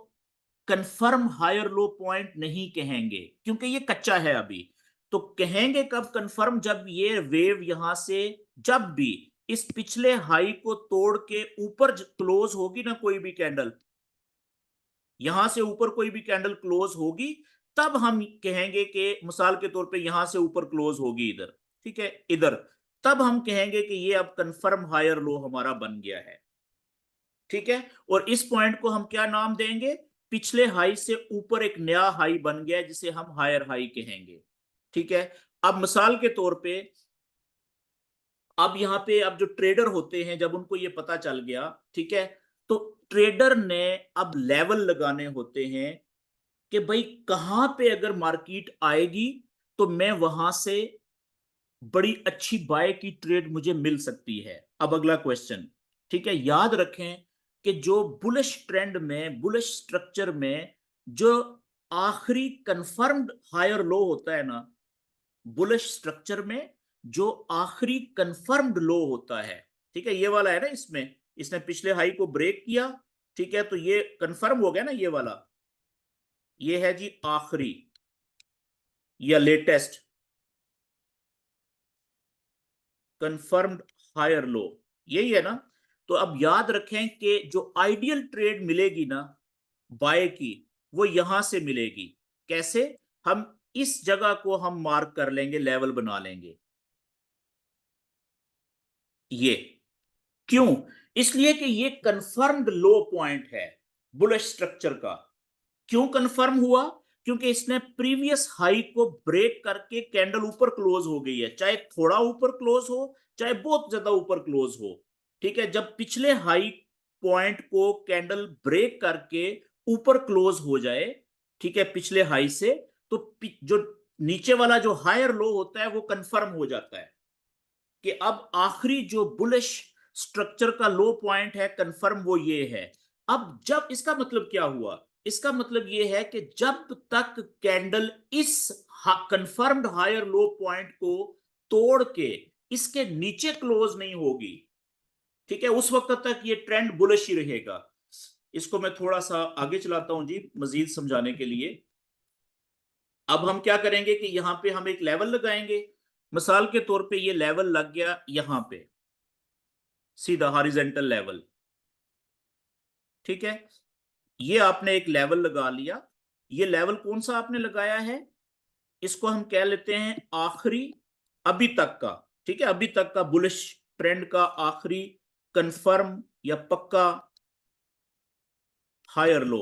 कंफर्म हायर लो पॉइंट नहीं कहेंगे, क्योंकि ये कच्चा है अभी। तो कहेंगे कब कंफर्म? जब ये वेव यहां से, जब भी इस पिछले हाई को तोड़ के ऊपर क्लोज होगी ना कोई भी कैंडल, यहां से ऊपर कोई भी कैंडल क्लोज होगी, तब हम कहेंगे कि, मिसाल के तौर पे यहां से ऊपर क्लोज होगी इधर, ठीक है, इधर, तब हम कहेंगे कि ये अब कंफर्म हायर लो हमारा बन गया है, ठीक है। और इस पॉइंट को हम क्या नाम देंगे? पिछले हाई से ऊपर एक नया हाई बन गया जिसे हम हायर हाई कहेंगे, ठीक है। अब मिसाल के तौर पे, अब यहां पे, अब जो ट्रेडर होते हैं, जब उनको ये पता चल गया, ठीक है, तो ट्रेडर ने अब लेवल लगाने होते हैं कि भाई कहां पे अगर मार्केट आएगी तो मैं वहां से बड़ी अच्छी बाय की ट्रेड मुझे मिल सकती है। अब अगला क्वेश्चन, ठीक है, याद रखें कि जो बुलिश ट्रेंड में, बुलिश स्ट्रक्चर में, जो आखिरी कंफर्म्ड हायर लो होता है ना, बुलिश स्ट्रक्चर में जो आखिरी कंफर्म्ड लो होता है, ठीक है, ये वाला है ना, इसमें इसने पिछले हाई को ब्रेक किया, ठीक है, तो ये कंफर्म हो गया ना ये वाला, ये है जी आखिरी या लेटेस्ट कंफर्म्ड हायर लो, यही है ना। तो अब याद रखें कि जो आइडियल ट्रेड मिलेगी ना बाय की, वो यहां से मिलेगी। कैसे? हम इस जगह को हम मार्क कर लेंगे, लेवल बना लेंगे, ये क्यों? इसलिए कि ये कंफर्म्ड लो पॉइंट है बुलिश स्ट्रक्चर का। क्यों कंफर्म हुआ? क्योंकि इसने प्रीवियस हाई को ब्रेक करके कैंडल ऊपर क्लोज हो गई है, चाहे थोड़ा ऊपर क्लोज हो चाहे बहुत ज्यादा ऊपर क्लोज हो। ठीक है, जब पिछले हाई पॉइंट को कैंडल ब्रेक करके ऊपर क्लोज हो जाए, ठीक है, पिछले हाई से, तो जो नीचे वाला जो हायर लो होता है वो कंफर्म हो जाता है कि अब आखिरी जो बुलिश स्ट्रक्चर का लो पॉइंट है कंफर्म वो ये है। अब जब इसका मतलब क्या हुआ? इसका मतलब ये है कि जब तक कैंडल इस कंफर्म्ड हायर लो पॉइंट को तोड़ के इसके नीचे क्लोज नहीं होगी, ठीक है, उस वक्त तक ये ट्रेंड बुलिश ही रहेगा। इसको मैं थोड़ा सा आगे चलाता हूं जी मजीद समझाने के लिए। अब हम क्या करेंगे कि यहां पे हम एक लेवल लगाएंगे। मिसाल के तौर पे ये लेवल लग गया यहां पे, सीधा हॉरिजेंटल लेवल। ठीक है, ये आपने एक लेवल लगा लिया। ये लेवल कौन सा आपने लगाया है? इसको हम कह लेते हैं आखिरी, अभी तक का, ठीक है, अभी तक का बुलिश ट्रेंड का आखिरी कंफर्म या पक्का हायर लो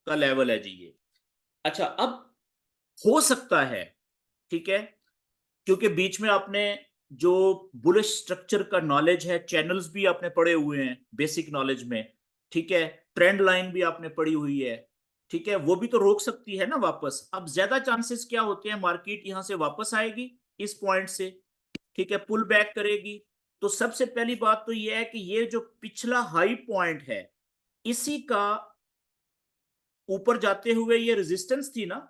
का लेवल है जी ये। अच्छा, अब हो सकता है, ठीक है, क्योंकि बीच में आपने जो बुलिश स्ट्रक्चर का नॉलेज है, चैनल्स भी आपने पढ़े हुए हैं बेसिक नॉलेज में, ठीक है, ट्रेंड लाइन भी आपने पढ़ी हुई है, ठीक है, वो भी तो रोक सकती है ना वापस। अब ज्यादा चांसेस क्या होते हैं, मार्केट यहां से वापस आएगी इस पॉइंट से, ठीक है, पुल बैक करेगी। तो सबसे पहली बात तो ये है कि ये जो पिछला हाई पॉइंट है, इसी का ऊपर जाते हुए ये रेजिस्टेंस थी ना,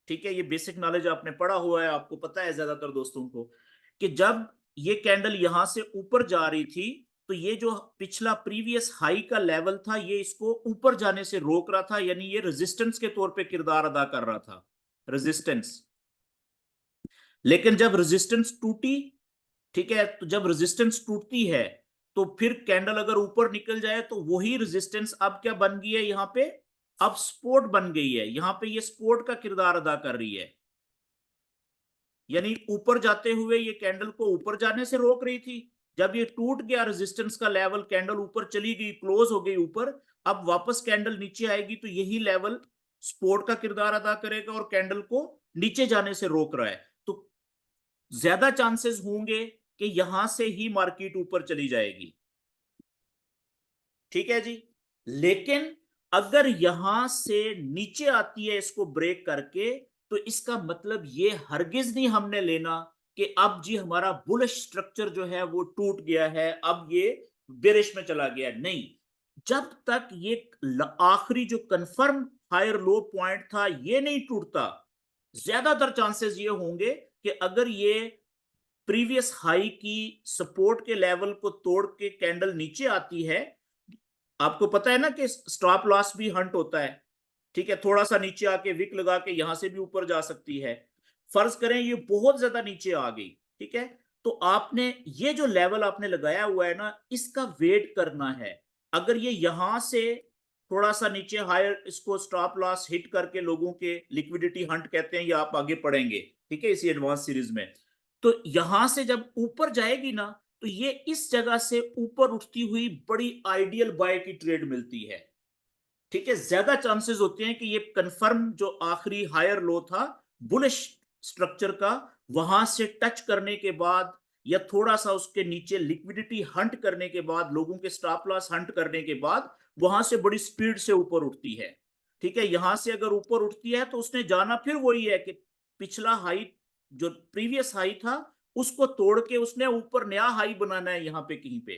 ठीक है, ये बेसिक नॉलेज आपने पढ़ा हुआ है, आपको पता है ज्यादातर दोस्तों को, कि जब ये कैंडल यहां से ऊपर जा रही थी तो ये जो पिछला प्रीवियस हाई का लेवल था ये इसको ऊपर जाने से रोक रहा था, यानी ये रेजिस्टेंस के तौर पे किरदार अदा कर रहा था, रेजिस्टेंस। लेकिन जब रेजिस्टेंस टूटी, ठीक है, तो जब रेजिस्टेंस टूटती है तो फिर कैंडल अगर ऊपर निकल जाए तो वही रेजिस्टेंस अब क्या बन गई है यहां पे, अब सपोर्ट बन गई है, यहां पे ये सपोर्ट का किरदार अदा कर रही है। यानी ऊपर जाते हुए ये कैंडल को ऊपर जाने से रोक रही थी। जब ये टूट गया रेजिस्टेंस का लेवल, कैंडल ऊपर चली गई, क्लोज हो गई ऊपर, अब वापस कैंडल नीचे आएगी तो यही लेवल सपोर्ट का किरदार अदा करेगा और कैंडल को नीचे जाने से रोक रहा है। तो ज्यादा चांसेस होंगे कि यहां से ही मार्केट ऊपर चली जाएगी, ठीक है जी। लेकिन अगर यहां से नीचे आती है इसको ब्रेक करके, तो इसका मतलब ये हरगिज नहीं हमने लेना कि अब जी हमारा बुलिश स्ट्रक्चर जो है वो टूट गया है, अब ये बेरिश में चला गया, नहीं। जब तक ये आखिरी जो कंफर्म हायर लो पॉइंट था ये नहीं टूटता, ज्यादातर चांसेस ये होंगे कि अगर ये प्रीवियस हाई की सपोर्ट के लेवल को तोड़ के कैंडल नीचे आती है, आपको पता है ना कि स्टॉप लॉस भी हंट होता है, ठीक है, थोड़ा सा नीचे आके विक लगा के यहां से भी ऊपर जा सकती है। फर्ज करें ये बहुत ज्यादा नीचे आ गई, ठीक है, तो आपने ये जो लेवल आपने लगाया हुआ है ना, इसका वेट करना है। अगर ये यहां से थोड़ा सा नीचे हायर इसको स्टॉप लॉस हिट करके, लोगों के लिक्विडिटी हंट कहते हैं, ये आप आगे पढ़ेंगे, ठीक है, इसी एडवांस सीरीज में। तो यहां से जब ऊपर जाएगी ना, तो ये इस जगह से ऊपर उठती हुई बड़ी आइडियल बाय की ट्रेड मिलती है, ठीक है। ज्यादा चांसेस होते हैं कि ये कंफर्म जो आखिरी हायर लो था बुलिश स्ट्रक्चर का, वहां से टच करने के बाद या थोड़ा सा उसके नीचे लिक्विडिटी हंट करने के बाद, लोगों के स्टॉप लॉस हंट करने के बाद, वहां से बड़ी स्पीड से ऊपर उठती है, ठीक है। यहां से अगर ऊपर उठती है तो उसने जाना फिर वही है कि पिछला हाई जो प्रीवियस हाई था उसको तोड़ के उसने ऊपर नया हाई बनाना है यहां पे कहीं पे,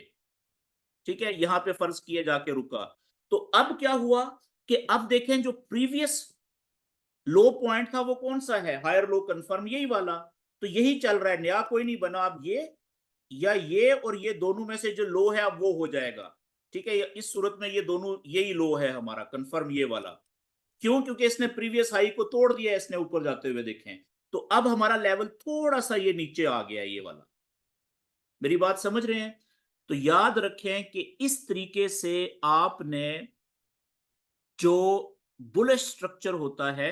ठीक है, यहां पे फर्ज किए जाके रुका। तो अब क्या हुआ कि अब देखें जो प्रीवियस लो पॉइंट था वो कौन सा है, हायर लो कंफर्म, यही वाला। तो यही चल रहा है, नया कोई नहीं बना। अब ये या ये और ये दोनों में से जो लो है अब वो हो जाएगा, ठीक है। इस सूरत में ये दोनों यही लो है हमारा कंफर्म, ये वाला। क्यों? क्योंकि इसने प्रीवियस हाई को तोड़ दिया, इसने ऊपर जाते हुए देखें। तो अब हमारा लेवल थोड़ा सा ये नीचे आ गया, ये वाला। मेरी बात समझ रहे हैं? तो याद रखें कि इस तरीके से आपने जो बुलिश स्ट्रक्चर होता है,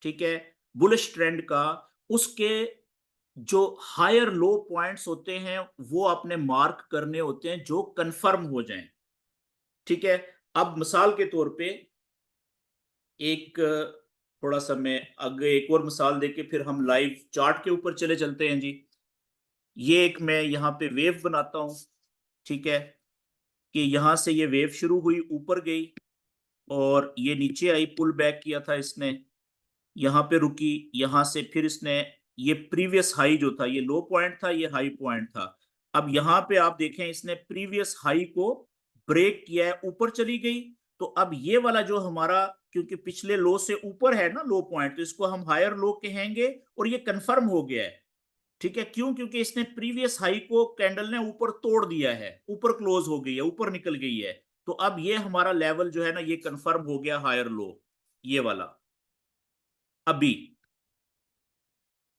ठीक है, बुलिश ट्रेंड का, उसके जो हायर लो पॉइंट्स होते हैं वो आपने मार्क करने होते हैं जो कंफर्म हो जाएं। ठीक है, अब मिसाल के तौर पे एक थोड़ा सा मैं आगे एक और मिसाल देके फिर हम लाइव चार्ट के ऊपर चले चलते हैं जी। ये एक मैं यहाँ पे वेव बनाता हूँ। ठीक है, कि यहां से ये वेव शुरू हुई, ऊपर गई और ये नीचे आई, पुल बैक किया था इसने, यहाँ पे रुकी, यहां से फिर इसने ये प्रीवियस हाई जो था, ये लो पॉइंट था, ये हाई पॉइंट था। अब यहाँ पे आप देखें इसने प्रीवियस हाई को ब्रेक किया है, ऊपर चली गई। तो अब ये वाला जो हमारा, क्योंकि पिछले लो से ऊपर है ना लो पॉइंट, तो इसको हम हायर लो कहेंगे और ये कंफर्म हो गया है। ठीक है, क्यों? क्योंकि इसने प्रीवियस हाई को कैंडल ने ऊपर तोड़ दिया है, ऊपर क्लोज हो गई है, ऊपर निकल गई है। तो अब ये हमारा लेवल जो है ना, ये कंफर्म हो गया हायर लो, ये वाला। अभी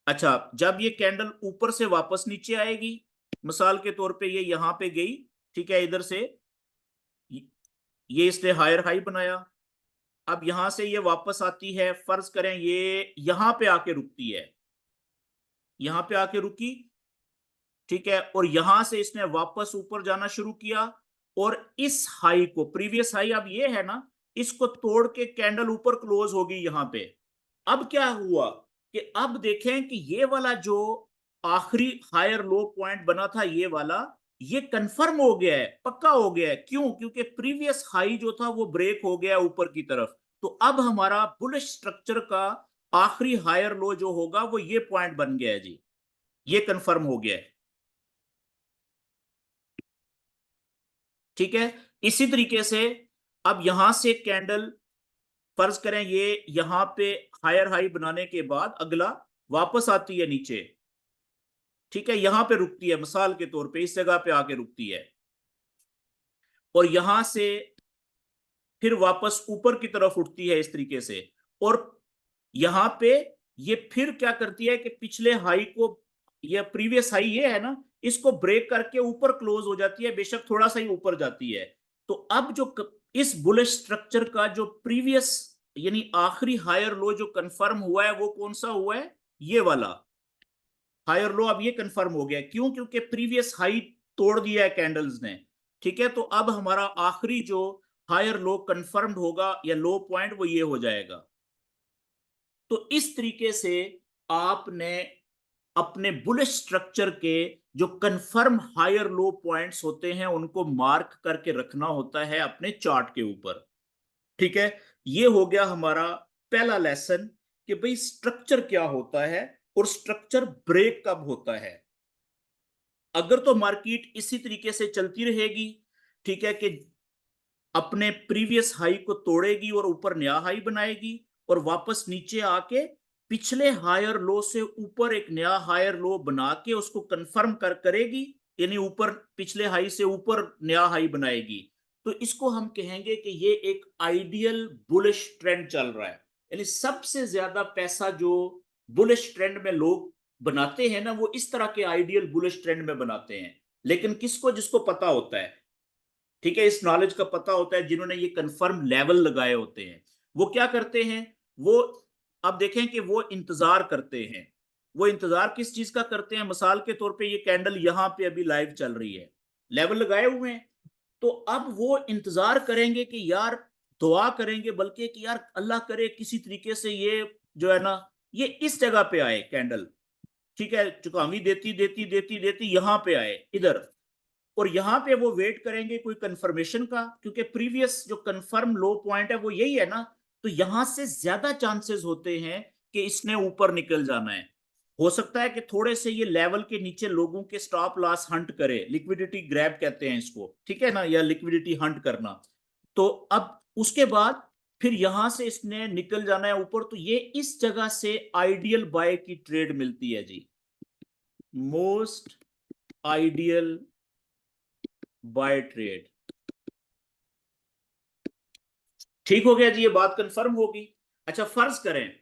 अच्छा, जब ये कैंडल ऊपर से वापस नीचे आएगी, मिसाल के तौर पे ये यहां पे गई, ठीक है, इधर से ये इसने हायर हाई बनाया। अब यहां से ये वापस आती है, फर्ज करें ये यहां पे आके रुकती है, यहां पे आके रुकी। ठीक है, और यहां से इसने वापस ऊपर जाना शुरू किया और इस हाई को, प्रीवियस हाई अब ये है ना, इसको तोड़ के कैंडल ऊपर क्लोज होगी यहां पे। अब क्या हुआ कि अब देखें कि ये वाला जो आखिरी हायर लो पॉइंट बना था, ये वाला, ये कंफर्म हो गया है, पक्का हो गया है। क्यों? क्योंकि प्रीवियस हाई जो था वो ब्रेक हो गया ऊपर की तरफ। तो अब हमारा बुलिश स्ट्रक्चर का आखिरी हायर लो जो होगा वो ये पॉइंट बन गया है जी, ये कंफर्म हो गया है। ठीक है, इसी तरीके से अब यहां से कैंडल, फर्ज करें ये यहां पे हायर हाई बनाने के बाद अगला वापस आती है नीचे। ठीक है, यहां पे रुकती है, मिसाल के तौर पे इस जगह पे आके रुकती है और यहां से फिर वापस ऊपर की तरफ उठती है इस तरीके से। और यहां पे ये फिर क्या करती है कि पिछले हाई को, ये प्रीवियस हाई ये है ना, इसको ब्रेक करके ऊपर क्लोज हो जाती है, बेशक थोड़ा सा ही ऊपर जाती है। तो अब जो इस बुलिश स्ट्रक्चर का जो प्रीवियस यानी आखिरी हायर लो जो कंफर्म हुआ है वो कौन सा हुआ है? ये वाला हायर लो अब ये कंफर्म हो गया। क्यों? क्योंकि प्रीवियस हाई तोड़ दिया है कैंडल्स ने। ठीक है, तो अब हमारा आखिरी जो हायर लो कंफर्म्ड होगा या लो पॉइंट वो ये हो जाएगा। तो इस तरीके से आपने अपने बुलिश स्ट्रक्चर के जो कंफर्म हायर लो पॉइंट्स होते हैं उनको मार्क करके रखना होता है अपने चार्ट के ऊपर। ठीक है, ये हो गया हमारा पहला लेसन कि भाई स्ट्रक्चर क्या होता है और स्ट्रक्चर ब्रेक कब होता है। अगर तो मार्केट इसी तरीके से चलती रहेगी, ठीक है, कि अपने प्रीवियस हाई को तोड़ेगी और ऊपर नया हाई बनाएगी और वापस नीचे आके पिछले हायर लो से ऊपर एक नया हायर लो बना के उसको कंफर्म करेगी, यानी ऊपर पिछले हाई से ऊपर नया हाई बनाएगी। तो इसको हम कहेंगे कि ये एक आइडियल बुलिश ट्रेंड चल रहा है। यानी सबसे ज्यादा पैसा जो बुलिश ट्रेंड में लोग बनाते हैं ना, वो इस तरह के आइडियल बुलिश ट्रेंड में बनाते हैं। लेकिन किसको? जिसको पता होता है, ठीक है, इस नॉलेज का पता होता है, जिन्होंने ये कंफर्म लेवल लगाए होते हैं। वो क्या करते हैं? वो अब देखें कि वो इंतजार करते हैं। वो इंतजार किस चीज का करते हैं? मिसाल के तौर पे ये कैंडल यहां पे अभी लाइव चल रही है, लेवल लगाए हुए हैं। तो अब वो इंतजार करेंगे कि यार, दुआ करेंगे बल्कि कि यार अल्लाह करे किसी तरीके से ये जो है ना, ये इस जगह पे आए कैंडल। ठीक है, चुकावी देती देती देती देती यहां पे आए इधर, और यहां पे वो वेट करेंगे कोई कंफर्मेशन का, क्योंकि प्रीवियस जो कंफर्म लो पॉइंट है वो यही है ना। तो यहां से ज्यादा चांसेस होते हैं कि इसने ऊपर निकल जाना है। हो सकता है कि थोड़े से ये लेवल के नीचे लोगों के स्टॉप लॉस हंट करे, लिक्विडिटी ग्रैब कहते हैं इसको, ठीक है ना, या लिक्विडिटी हंट करना। तो अब उसके बाद फिर यहां से इसने निकल जाना है ऊपर, तो ये इस जगह से आइडियल बाय की ट्रेड मिलती है जी, मोस्ट आइडियल बाय ट्रेड। ठीक हो गया जी, ये बात कंफर्म होगी। अच्छा, फर्ज करें,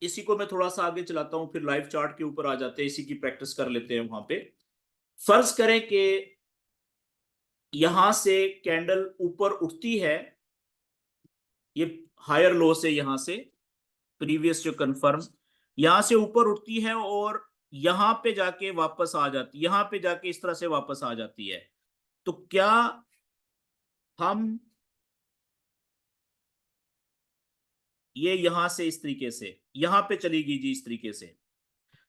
इसी को मैं थोड़ा सा आगे चलाता हूं, फिर लाइव चार्ट के ऊपर आ जाते हैं, इसी की प्रैक्टिस कर लेते हैं वहां पे। फर्ज करें कि यहां से कैंडल ऊपर उठती है, ये हायर लो से, यहां से प्रीवियस जो कंफर्म, यहां से ऊपर उठती है और यहां पे जाके वापस आ जाती, यहां पे जाके इस तरह से वापस आ जाती है। तो क्या हम ये यहां से इस तरीके से यहां पे चलेगी जी इस तरीके से,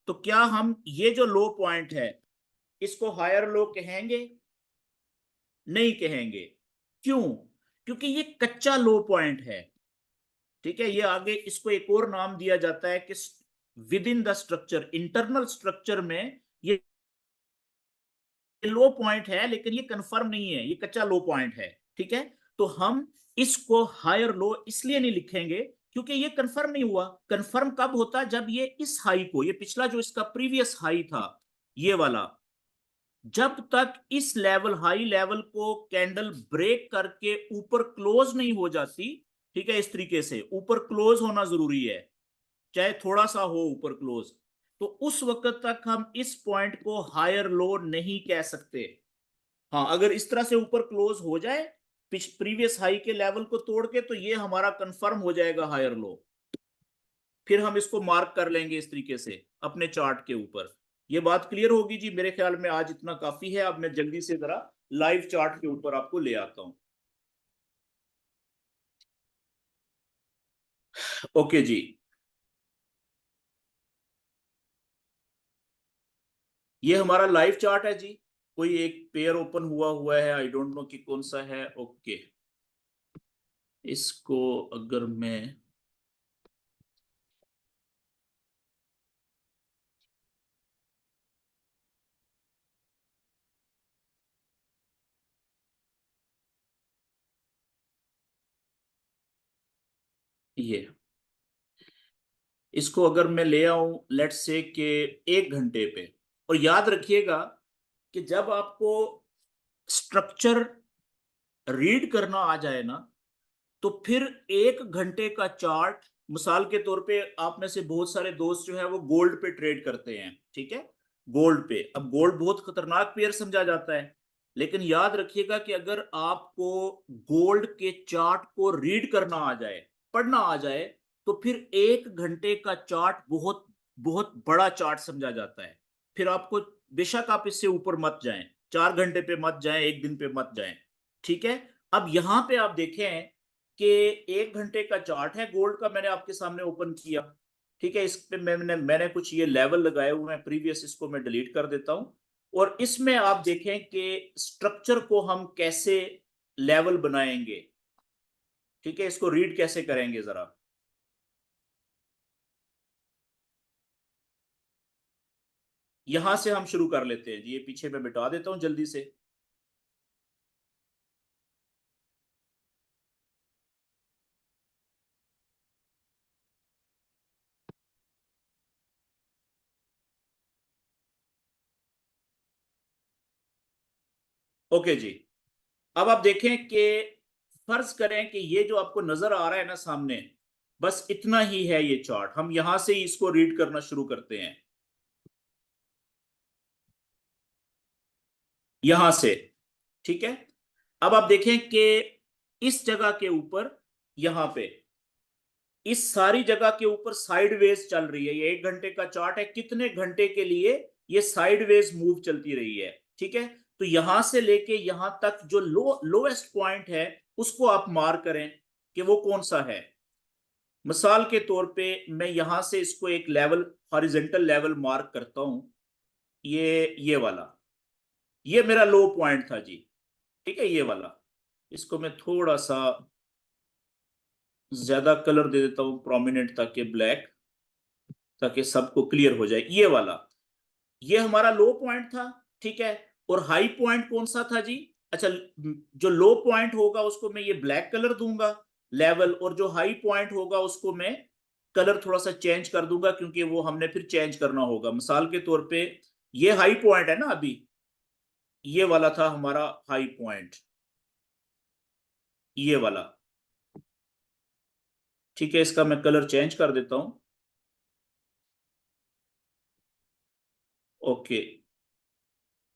तो क्या हम ये जो लो पॉइंट है इसको हायर लो कहेंगे? नहीं कहेंगे। क्यों? क्योंकि ये कच्चा लो पॉइंट है। ठीक है, ये आगे इसको एक और नाम दिया जाता है कि with in the structure, internal structure में ये लो पॉइंट है, लेकिन ये कंफर्म नहीं है, ये कच्चा लो पॉइंट है। ठीक है, तो हम इसको हायर लो इसलिए नहीं लिखेंगे क्योंकि ये कंफर्म नहीं हुआ। कंफर्म कब होता? जब ये इस हाई को, ये पिछला जो इसका प्रीवियस हाई था ये वाला, जब तक इस लेवल, हाई लेवल को कैंडल ब्रेक करके ऊपर क्लोज नहीं हो जाती, ठीक है, इस तरीके से ऊपर क्लोज होना जरूरी है, चाहे थोड़ा सा हो ऊपर क्लोज, तो उस वक्त तक हम इस पॉइंट को हायर लो नहीं कह सकते। हाँ, अगर इस तरह से ऊपर क्लोज हो जाए प्रीवियस हाई के लेवल को तोड़ के, तो ये हमारा कंफर्म हो जाएगा हायर लो। फिर हम इसको मार्क कर लेंगे इस तरीके से अपने चार्ट के ऊपर। ये बात क्लियर होगी जी? मेरे ख्याल में आज इतना काफी है। अब मैं जल्दी से जरा लाइव चार्ट के ऊपर आपको ले आता हूं। ओके जी, ये हमारा लाइव चार्ट है जी। कोई एक पेयर ओपन हुआ हुआ है, आई डोंट नो कि कौन सा है। ओके, इसको अगर मैं, ये इसको अगर मैं ले आऊं लेट्स से के 1 घंटे पे, और याद रखिएगा कि जब आपको स्ट्रक्चर रीड करना आ जाए ना, तो फिर 1 घंटे का चार्ट, मिसाल के तौर पे आप में से बहुत सारे दोस्त जो है वो गोल्ड पे ट्रेड करते हैं। ठीक है, गोल्ड पे, अब गोल्ड बहुत खतरनाक पेयर समझा जाता है, लेकिन याद रखिएगा कि अगर आपको गोल्ड के चार्ट को रीड करना आ जाए, पढ़ना आ जाए, तो फिर 1 घंटे का चार्ट बहुत बहुत बड़ा चार्ट समझा जाता है। फिर आपको, बेशक आप इससे ऊपर मत जाएं, 4 घंटे पे मत जाएं, एक दिन पे मत जाएं। ठीक है, अब यहां पे आप देखें कि 1 घंटे का चार्ट है गोल्ड का, मैंने आपके सामने ओपन किया। ठीक है, इस पे मैंने कुछ ये लेवल लगाए हुए हैं प्रीवियस, इसको मैं डिलीट कर देता हूं। और इसमें आप देखें कि स्ट्रक्चर को हम कैसे लेवल बनाएंगे। ठीक है, इसको रीड कैसे करेंगे जरा। यहां से हम शुरू कर लेते हैं जी, ये पीछे मैं मिटा देता हूं जल्दी से। ओके जी, अब आप देखें कि फर्ज करें कि ये जो आपको नजर आ रहा है ना सामने, बस इतना ही है ये चार्ट, हम यहां से ही इसको रीड करना शुरू करते हैं, यहां से। ठीक है, अब आप देखें कि इस जगह के ऊपर, यहां पे इस सारी जगह के ऊपर साइडवेज चल रही है। ये 1 घंटे का चार्ट है, कितने घंटे के लिए ये साइडवेज मूव चलती रही है। ठीक है, तो यहां से लेके यहां तक जो लोएस्ट पॉइंट है उसको आप मार्क करें कि वो कौन सा है। मिसाल के तौर पे मैं यहां से इसको एक लेवल, हॉरिजेंटल लेवल मार्क करता हूं, ये वाला, ये मेरा लो पॉइंट था जी। ठीक है, ये वाला, इसको मैं थोड़ा सा ज्यादा कलर दे देता हूं, प्रोमिनेंट, ताकि ब्लैक, ताकि सबको क्लियर हो जाए। ये वाला, ये हमारा लो पॉइंट था। ठीक है, और हाई पॉइंट कौन सा था जी? अच्छा, जो लो पॉइंट होगा उसको मैं ये ब्लैक कलर दूंगा लेवल, और जो हाई पॉइंट होगा उसको मैं कलर थोड़ा सा चेंज कर दूंगा, क्योंकि वो हमने फिर चेंज करना होगा। मिसाल के तौर पे ये हाई पॉइंट है ना, अभी ये वाला था हमारा हाई पॉइंट, ये वाला। ठीक है, इसका मैं कलर चेंज कर देता हूं। ओके,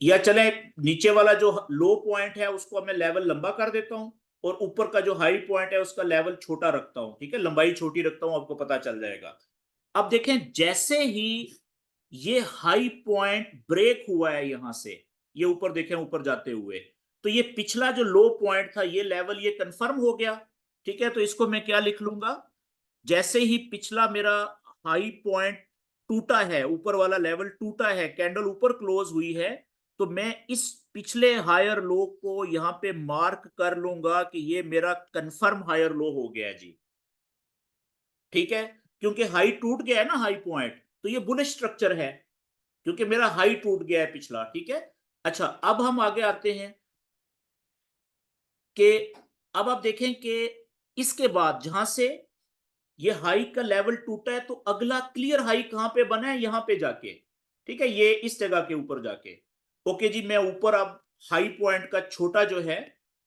या चले नीचे वाला जो लो पॉइंट है उसको मैं लेवल लंबा कर देता हूं, और ऊपर का जो हाई पॉइंट है उसका लेवल छोटा रखता हूं। ठीक है, लंबाई छोटी रखता हूं, आपको पता चल जाएगा। अब देखें, जैसे ही ये हाई पॉइंट ब्रेक हुआ है यहां से, ये ऊपर देखें ऊपर जाते हुए, तो ये पिछला जो लो पॉइंट था ये लेवल ये कंफर्म हो गया। ठीक है, तो इसको मैं क्या लिख लूंगा, जैसे ही पिछला मेरा हाई पॉइंट टूटा है, ऊपर वाला लेवल टूटा है, कैंडल ऊपर क्लोज हुई है, तो मैं इस पिछले हायर लो को यहां पे मार्क कर लूंगा कि ये मेरा कंफर्म हायर लो हो गया जी। ठीक है, क्योंकि हाई टूट गया है ना हाई पॉइंट, तो ये बुलिश स्ट्रक्चर है क्योंकि मेरा हाई टूट गया है पिछला। ठीक है, अच्छा अब हम आगे आते हैं कि अब आप देखें कि इसके बाद जहां से ये हाई का लेवल टूटा है, तो अगला क्लियर हाई कहां पे बना है, यहां पे जाके। ठीक है, ये इस जगह के ऊपर जाके। ओके जी, मैं ऊपर अब हाई पॉइंट का छोटा जो है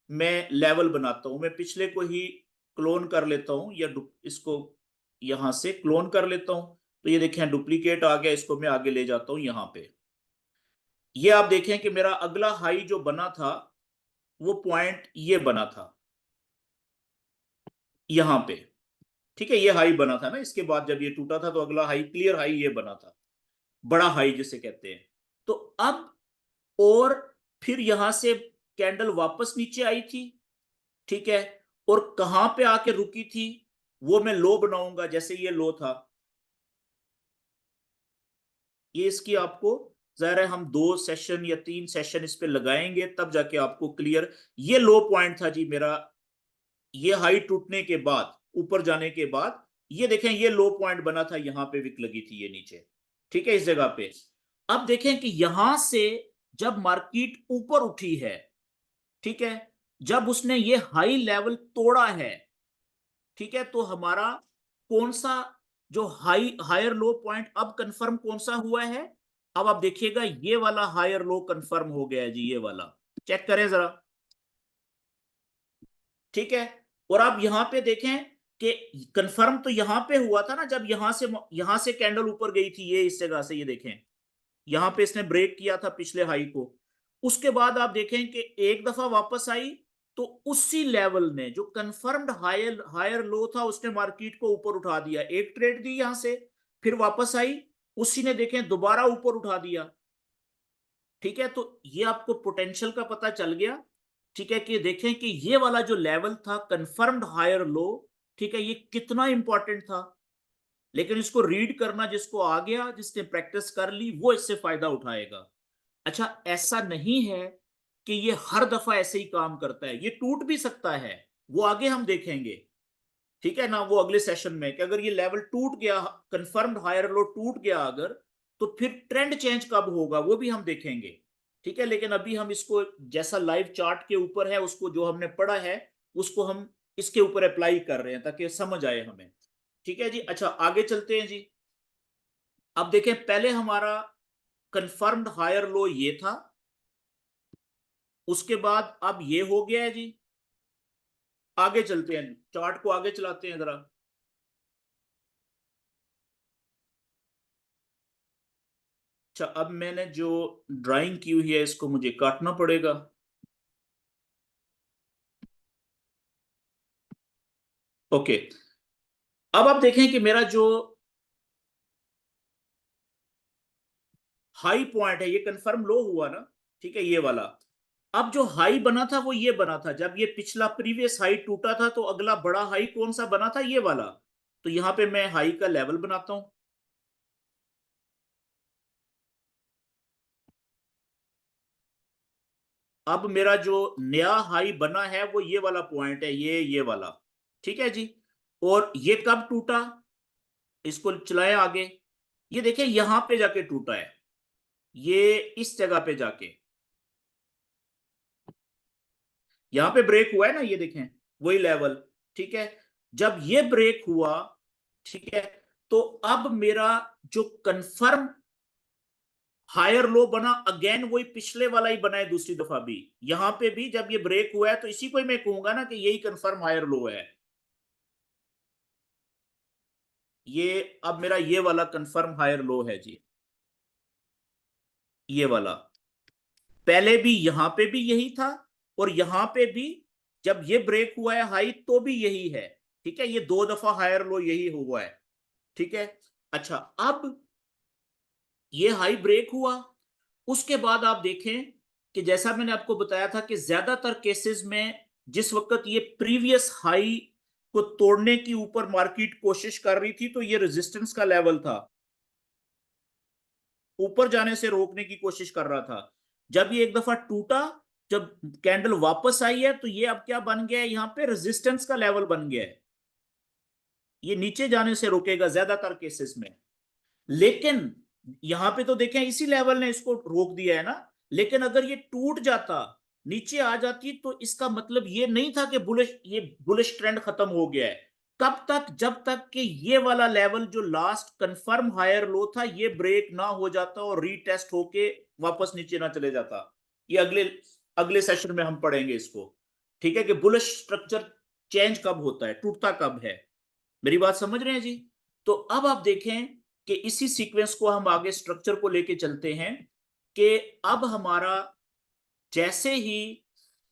मैं लेवल बनाता हूं, मैं पिछले को ही क्लोन कर लेता हूं, या इसको यहां से क्लोन कर लेता हूं, तो ये देखें डुप्लीकेट आ गया, इसको मैं आगे ले जाता हूं यहां पे। ये आप देखें कि मेरा अगला हाई जो बना था वो पॉइंट ये बना था यहां पे। ठीक है, ये हाई बना था ना, इसके बाद जब ये टूटा था तो अगला हाई क्लियर हाई ये बना था, बड़ा हाई जिसे कहते हैं। तो अब और फिर यहां से कैंडल वापस नीचे आई थी। ठीक है, और कहां पे आके रुकी थी वो मैं लो बनाऊंगा, जैसे ये लो था, ये इसकी आपको जाहिर है हम 2 सेशन या 3 सेशन इस पे लगाएंगे तब जाके आपको क्लियर। ये लो पॉइंट था जी मेरा, ये हाई टूटने के बाद ऊपर जाने के बाद ये देखें ये लो पॉइंट बना था, यहां पे विक लगी थी ये नीचे। ठीक है, इस जगह पे। अब देखें कि यहां से जब मार्केट ऊपर उठी है, ठीक है, जब उसने ये हाई लेवल तोड़ा है, ठीक है, तो हमारा कौन सा जो हायर लो पॉइंट अब कंफर्म कौन सा हुआ है, अब आप देखिएगा ये वाला हायर लो कंफर्म हो गया है जी, ये वाला चेक करें जरा। ठीक है, और आप यहां पे देखें कि कंफर्म तो यहां पे हुआ था ना, जब यहां से कैंडल ऊपर गई थी ये इस जगह से, ये देखें यहां पे इसने ब्रेक किया था पिछले हाई को। उसके बाद आप देखें कि एक दफा वापस आई, तो उसी लेवल ने जो कंफर्म्ड हायर हायर लो था उसने मार्केट को ऊपर उठा दिया, एक ट्रेड दी यहां से, फिर वापस आई, उसी ने देखें दोबारा ऊपर उठा दिया। ठीक है, तो ये आपको पोटेंशियल का पता चल गया। ठीक है, कि देखें कि ये वाला जो लेवल था कंफर्म्ड हायर लो, ठीक है, ये कितना इंपॉर्टेंट था। लेकिन इसको रीड करना जिसको आ गया, जिसने प्रैक्टिस कर ली, वो इससे फायदा उठाएगा। अच्छा, ऐसा नहीं है कि ये हर दफा ऐसे ही काम करता है, ये टूट भी सकता है, वो आगे हम देखेंगे। ठीक है ना, वो अगले सेशन में, कि अगर ये लेवल टूट गया, कंफर्म्ड हायर लो टूट गया अगर, तो फिर ट्रेंड चेंज कब होगा वो भी हम देखेंगे। ठीक है, लेकिन अभी हम इसको जैसा लाइव चार्ट के ऊपर है, उसको जो हमने पढ़ा है उसको हम इसके ऊपर अप्लाई कर रहे हैं ताकि समझ आए हमें। ठीक है जी, अच्छा आगे चलते हैं जी। अब देखें, पहले हमारा कंफर्म्ड हायर लो ये था, उसके बाद अब ये हो गया है जी। आगे चलते हैं, चार्ट को आगे चलाते हैं जरा। अच्छा, अब मैंने जो ड्राइंग की हुई है इसको मुझे काटना पड़ेगा। ओके, अब आप देखें कि मेरा जो हाई पॉइंट है ये कंफर्म लो हुआ ना, ठीक है, ये वाला। अब जो हाई बना था वो ये बना था, जब ये पिछला प्रीवियस हाई टूटा था, तो अगला बड़ा हाई कौन सा बना था, ये वाला। तो यहां पे मैं हाई का लेवल बनाता हूं। अब मेरा जो नया हाई बना है वो ये वाला पॉइंट है, ये वाला। ठीक है जी, और ये कब टूटा, इसको चलाएं आगे। ये देखें यहां पे जाके टूटा है, ये इस जगह पे जाके, यहां पे ब्रेक हुआ है ना, ये देखें वही लेवल। ठीक है, जब ये ब्रेक हुआ, ठीक है, तो अब मेरा जो कंफर्म हायर लो बना, अगेन वही पिछले वाला ही बना है दूसरी दफा भी। यहां पे भी जब ये ब्रेक हुआ है तो इसी को ही मैं कहूंगा ना कि यही कंफर्म हायर लो है। ये अब मेरा ये वाला कंफर्म हायर लो है जी, ये वाला। पहले भी यहां पे भी यही था, और यहां पे भी जब ये ब्रेक हुआ है हाई तो भी यही है। ठीक है, ये 2 दफा हायर लो यही हुआ है। ठीक है, अच्छा अब ये हाई ब्रेक हुआ, उसके बाद आप देखें कि जैसा मैंने आपको बताया था कि ज्यादातर केसेस में जिस वक्त ये प्रीवियस हाई को तोड़ने की ऊपर मार्केट कोशिश कर रही थी, तो ये रेजिस्टेंस का लेवल था, ऊपर जाने से रोकने की कोशिश कर रहा था। जब ये एक दफा टूटा, जब कैंडल वापस आई है, तो ये अब क्या बन गया है, यहां पे रेजिस्टेंस का लेवल बन गया है। ये नीचे जाने से रोकेगा ज्यादातर केसेस में। लेकिन यहां पे तो देखें इसी लेवल ने इसको रोक दिया है ना। लेकिन अगर ये टूट जाता, नीचे आ जाती, तो इसका मतलब ये नहीं था कि बुलिश ट्रेंड खत्म हो गया है। कब तक? जब तक कि ये वाला लेवल जो लास्ट कंफर्म हायर लो था, ये ब्रेक ना हो जाता और रीटेस्ट होके वापस नीचे ना चले जाता। ये अगले अगले सेशन में हम पढ़ेंगे इसको। ठीक है, कि बुलिश स्ट्रक्चर चेंज कब होता है, टूटता कब है। मेरी बात समझ रहे हैं जी? तो अब आप देखें कि इसी सीक्वेंस को हम आगे स्ट्रक्चर को लेके चलते हैं कि अब हमारा जैसे ही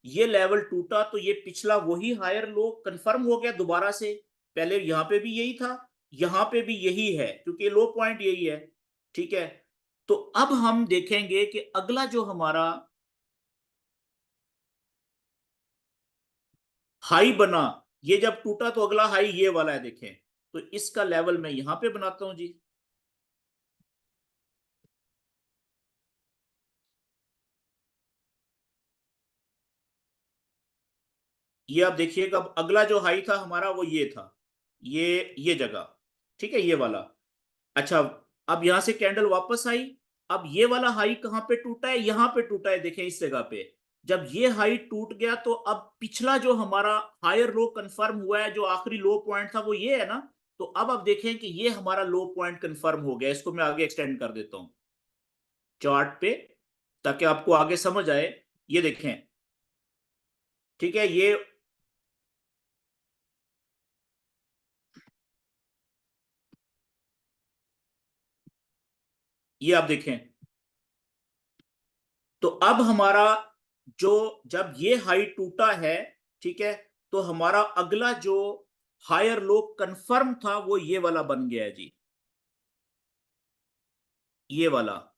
ये लेवल टूटा, तो ये पिछला वही हायर लो कंफर्म हो गया दोबारा से। पहले यहां पे भी यही था, यहां पे भी यही है, क्योंकि लो पॉइंट यही है। ठीक है, तो अब हम देखेंगे कि अगला जो हमारा हाई बना, ये जब टूटा तो अगला हाई ये वाला है, देखें। तो इसका लेवल मैं यहां पे बनाता हूं जी। ये आप देखिएगा, अब अगला जो हाई था हमारा वो ये था, ये जगह। ठीक है, ये वाला। अच्छा, अब यहां से कैंडल वापस आई। अब ये वाला हाई कहां पे टूटा है? यहां पे टूटा है, देखें इस जगह पे। जब ये हाई टूट गया, तो अब पिछला जो हमारा हायर लो कंफर्म हुआ है, जो आखिरी लो पॉइंट था वो ये है ना। तो अब आप देखें कि ये हमारा लो पॉइंट कंफर्म हो गया। इसको मैं आगे एक्सटेंड कर देता हूं चार्ट पे, ताकि आपको आगे समझ आए। ये देखें, ठीक है, ये आप देखें। तो अब हमारा जो जब ये हाई टूटा है, ठीक है, तो हमारा अगला जो हायर लो कंफर्म था वो ये वाला बन गया है जी, ये वाला।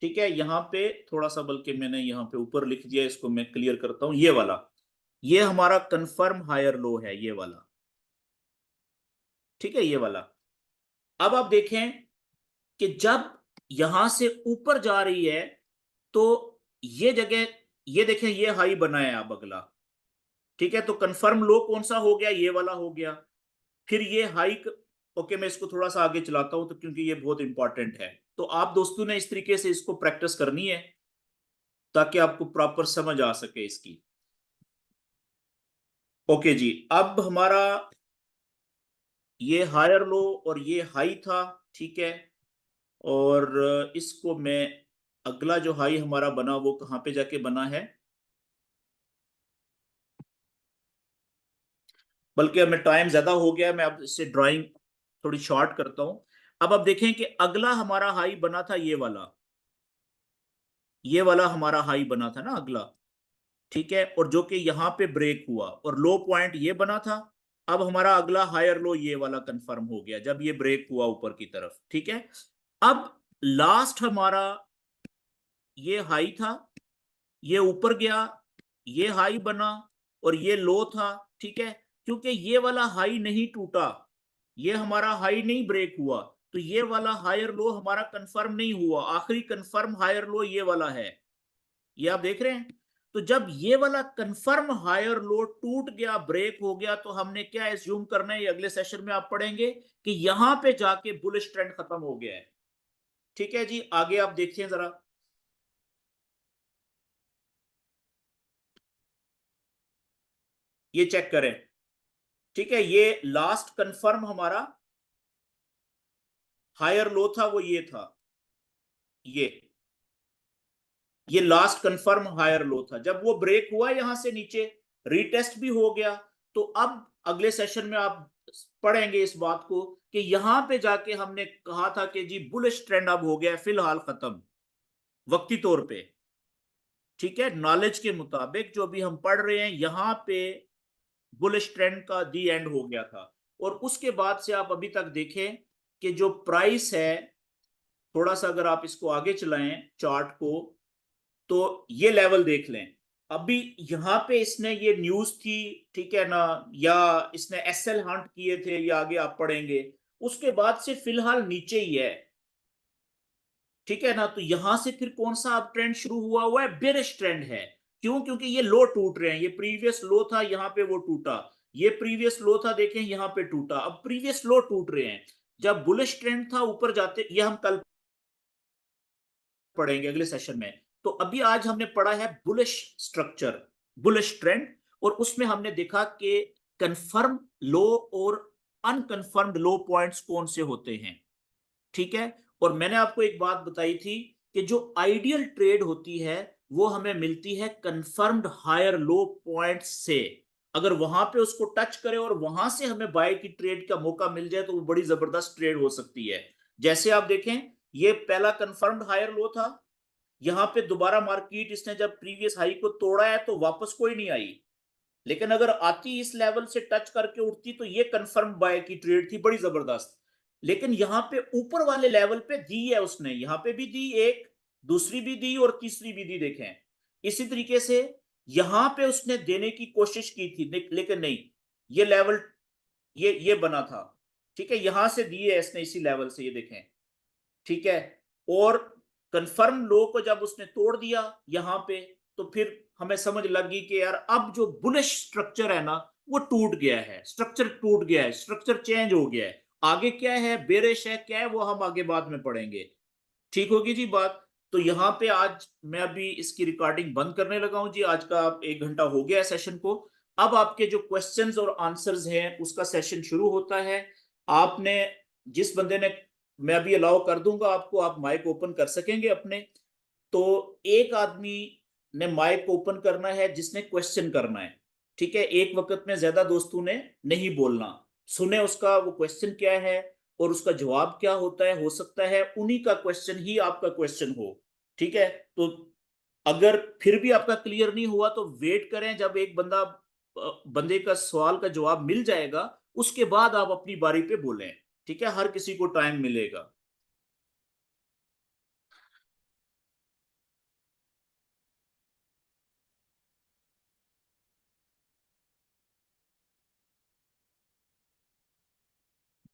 ठीक है, यहां पे थोड़ा सा, बल्कि मैंने यहां पे ऊपर लिख दिया, इसको मैं क्लियर करता हूं। ये वाला, ये हमारा कंफर्म हायर लो है, ये वाला। ठीक है, ये वाला। अब आप देखें कि जब यहां से ऊपर जा रही है, तो ये जगह, ये देखें, ये हाई बना है अब अगला। ठीक है, तो कंफर्म लो कौन सा हो गया? ये वाला हो गया। फिर ये हाइक। ओके, मैं इसको थोड़ा सा आगे चलाता हूं, तो क्योंकि ये बहुत इंपॉर्टेंट है। तो आप दोस्तों ने इस तरीके से इसको प्रैक्टिस करनी है, ताकि आपको प्रॉपर समझ आ सके इसकी। ओके जी, अब हमारा ये हायर लो और ये हाई था। ठीक है, और इसको मैं, अगला जो हाई हमारा बना वो कहां पे जाके बना है, बल्कि अब मैं टाइम ज्यादा हो गया, मैं अब इससे ड्राइंग थोड़ी शॉर्ट करता हूं। अब आप देखें कि अगला हमारा हाई बना था ये वाला, ये वाला हमारा हाई बना था ना अगला। ठीक है, और जो कि यहां पे ब्रेक हुआ और लो पॉइंट ये बना था। अब हमारा अगला हायर लो ये वाला कंफर्म हो गया, जब ये ब्रेक हुआ ऊपर की तरफ। ठीक है, अब लास्ट हमारा ये हाई था, ये ऊपर गया, ये हाई बना और ये लो था। ठीक है, क्योंकि ये वाला हाई नहीं टूटा, ये हमारा हाई नहीं ब्रेक हुआ, तो ये वाला हायर लो हमारा कंफर्म नहीं हुआ। आखिरी कंफर्म हायर लो ये वाला है, ये आप देख रहे हैं। तो जब ये वाला कंफर्म हायर लो टूट गया, ब्रेक हो गया, तो हमने क्या एज्यूम करना है, ये अगले सेशन में आप पढ़ेंगे कि यहां पे जाके बुलिश ट्रेंड खत्म हो गया है। ठीक है जी, आगे आप देखिए जरा, ये चेक करें। ठीक है, ये लास्ट कंफर्म हमारा हायर लो था, वो ये था, ये लास्ट कंफर्म हायर लो था। जब वो ब्रेक हुआ यहां से नीचे, रीटेस्ट भी हो गया, तो अब अगले सेशन में आप पढ़ेंगे इस बात को कि यहां पे जाके हमने कहा था कि जी बुलिश ट्रेंड अब हो गया फिलहाल खत्म, वक्ती तौर पे। ठीक है, नॉलेज के मुताबिक जो भी हम पढ़ रहे हैं, यहां पे बुलिश ट्रेंड का दी एंड हो गया था। और उसके बाद से आप अभी तक देखें कि जो प्राइस है, थोड़ा सा अगर आप इसको आगे चलाएं चार्ट को, तो ये लेवल देख लें। अभी यहाँ पे इसने ये न्यूज थी, ठीक है ना, या इसने एसएल हंट किए थे, या आगे आप पढ़ेंगे, उसके बाद से फिलहाल नीचे ही है, ठीक है ना। तो यहां से फिर कौन सा अब ट्रेंड शुरू हुआ है? बेरिश ट्रेंड है। क्यों? क्योंकि ये लो टूट रहे हैं। ये प्रीवियस लो था, यहाँ पे वो टूटा। ये प्रीवियस लो था, देखें यहाँ पे टूटा। अब प्रीवियस लो टूट रहे हैं। जब बुलिश ट्रेंड था ऊपर जाते, ये हम कल पढ़ेंगे अगले सेशन में। तो अभी आज हमने पढ़ा है बुलिश स्ट्रक्चर, बुलिश ट्रेंड, और उसमें हमने देखा कि कंफर्म लो और अनकंफर्म्ड लो पॉइंट्स कौन से होते हैं, ठीक है। और मैंने आपको एक बात बताई थी कि जो आइडियल ट्रेड होती है वो हमें मिलती है कंफर्म्ड हायर लो पॉइंट से। अगर वहां पे उसको टच करे और वहां से हमें बाय की ट्रेड का मौका मिल जाए तो वो बड़ी जबरदस्त ट्रेड हो सकती है। जैसे आप देखें, ये पहला कंफर्म्ड हायर लो था, यहां पे दोबारा मार्केट इसने जब प्रीवियस हाई को तोड़ा है तो वापस कोई नहीं आई, लेकिन अगर आती इस लेवल से टच करके उठती तो ये कंफर्म बाय की ट्रेड थी, बड़ी जबरदस्त। लेकिन यहां पे ऊपर वाले लेवल पे दी है उसने, यहां पे भी दी एक, दूसरी भी दी और तीसरी भी दी, देखें। इसी तरीके से यहां पे उसने देने की कोशिश की थी, लेकिन नहीं, ये लेवल, ये बना था, ठीक है। यहां से दी है इसने इसी लेवल से, ये देखें, ठीक है। और कंफर्म लो को जब उसने तोड़ दिया यहां पे, तो फिर हमें समझ लगी कि यार अब जो बुलिश स्ट्रक्चर है ना वो टूट गया है, स्ट्रक्चर टूट गया है, स्ट्रक्चर चेंज हो गया है। आगे क्या है, बेरिश है, क्या है वो हम आगे बाद में पढ़ेंगे, ठीक होगी जी बात। तो यहाँ पे आज मैं अभी इसकी रिकॉर्डिंग बंद करने लगा हूं जी। आज का 1 घंटा हो गया है सेशन को। अब आपके जो क्वेश्चंस और आंसर्स हैं उसका सेशन शुरू होता है। आपने, जिस बंदे ने, मैं अभी अलाउ कर दूंगा आपको, आप माइक ओपन कर सकेंगे अपने। तो एक आदमी ने माइक ओपन करना है जिसने क्वेश्चन करना है, ठीक है। एक वक्त में ज्यादा दोस्तों ने नहीं बोलना, सुने उसका वो क्वेश्चन क्या है और उसका जवाब क्या होता है। हो सकता है उन्हीं का क्वेश्चन ही आपका क्वेश्चन हो, ठीक है। तो अगर फिर भी आपका क्लियर नहीं हुआ तो वेट करें, जब एक बंदे का सवाल का जवाब मिल जाएगा उसके बाद आप अपनी बारी पे बोलें, ठीक है। हर किसी को टाइम मिलेगा।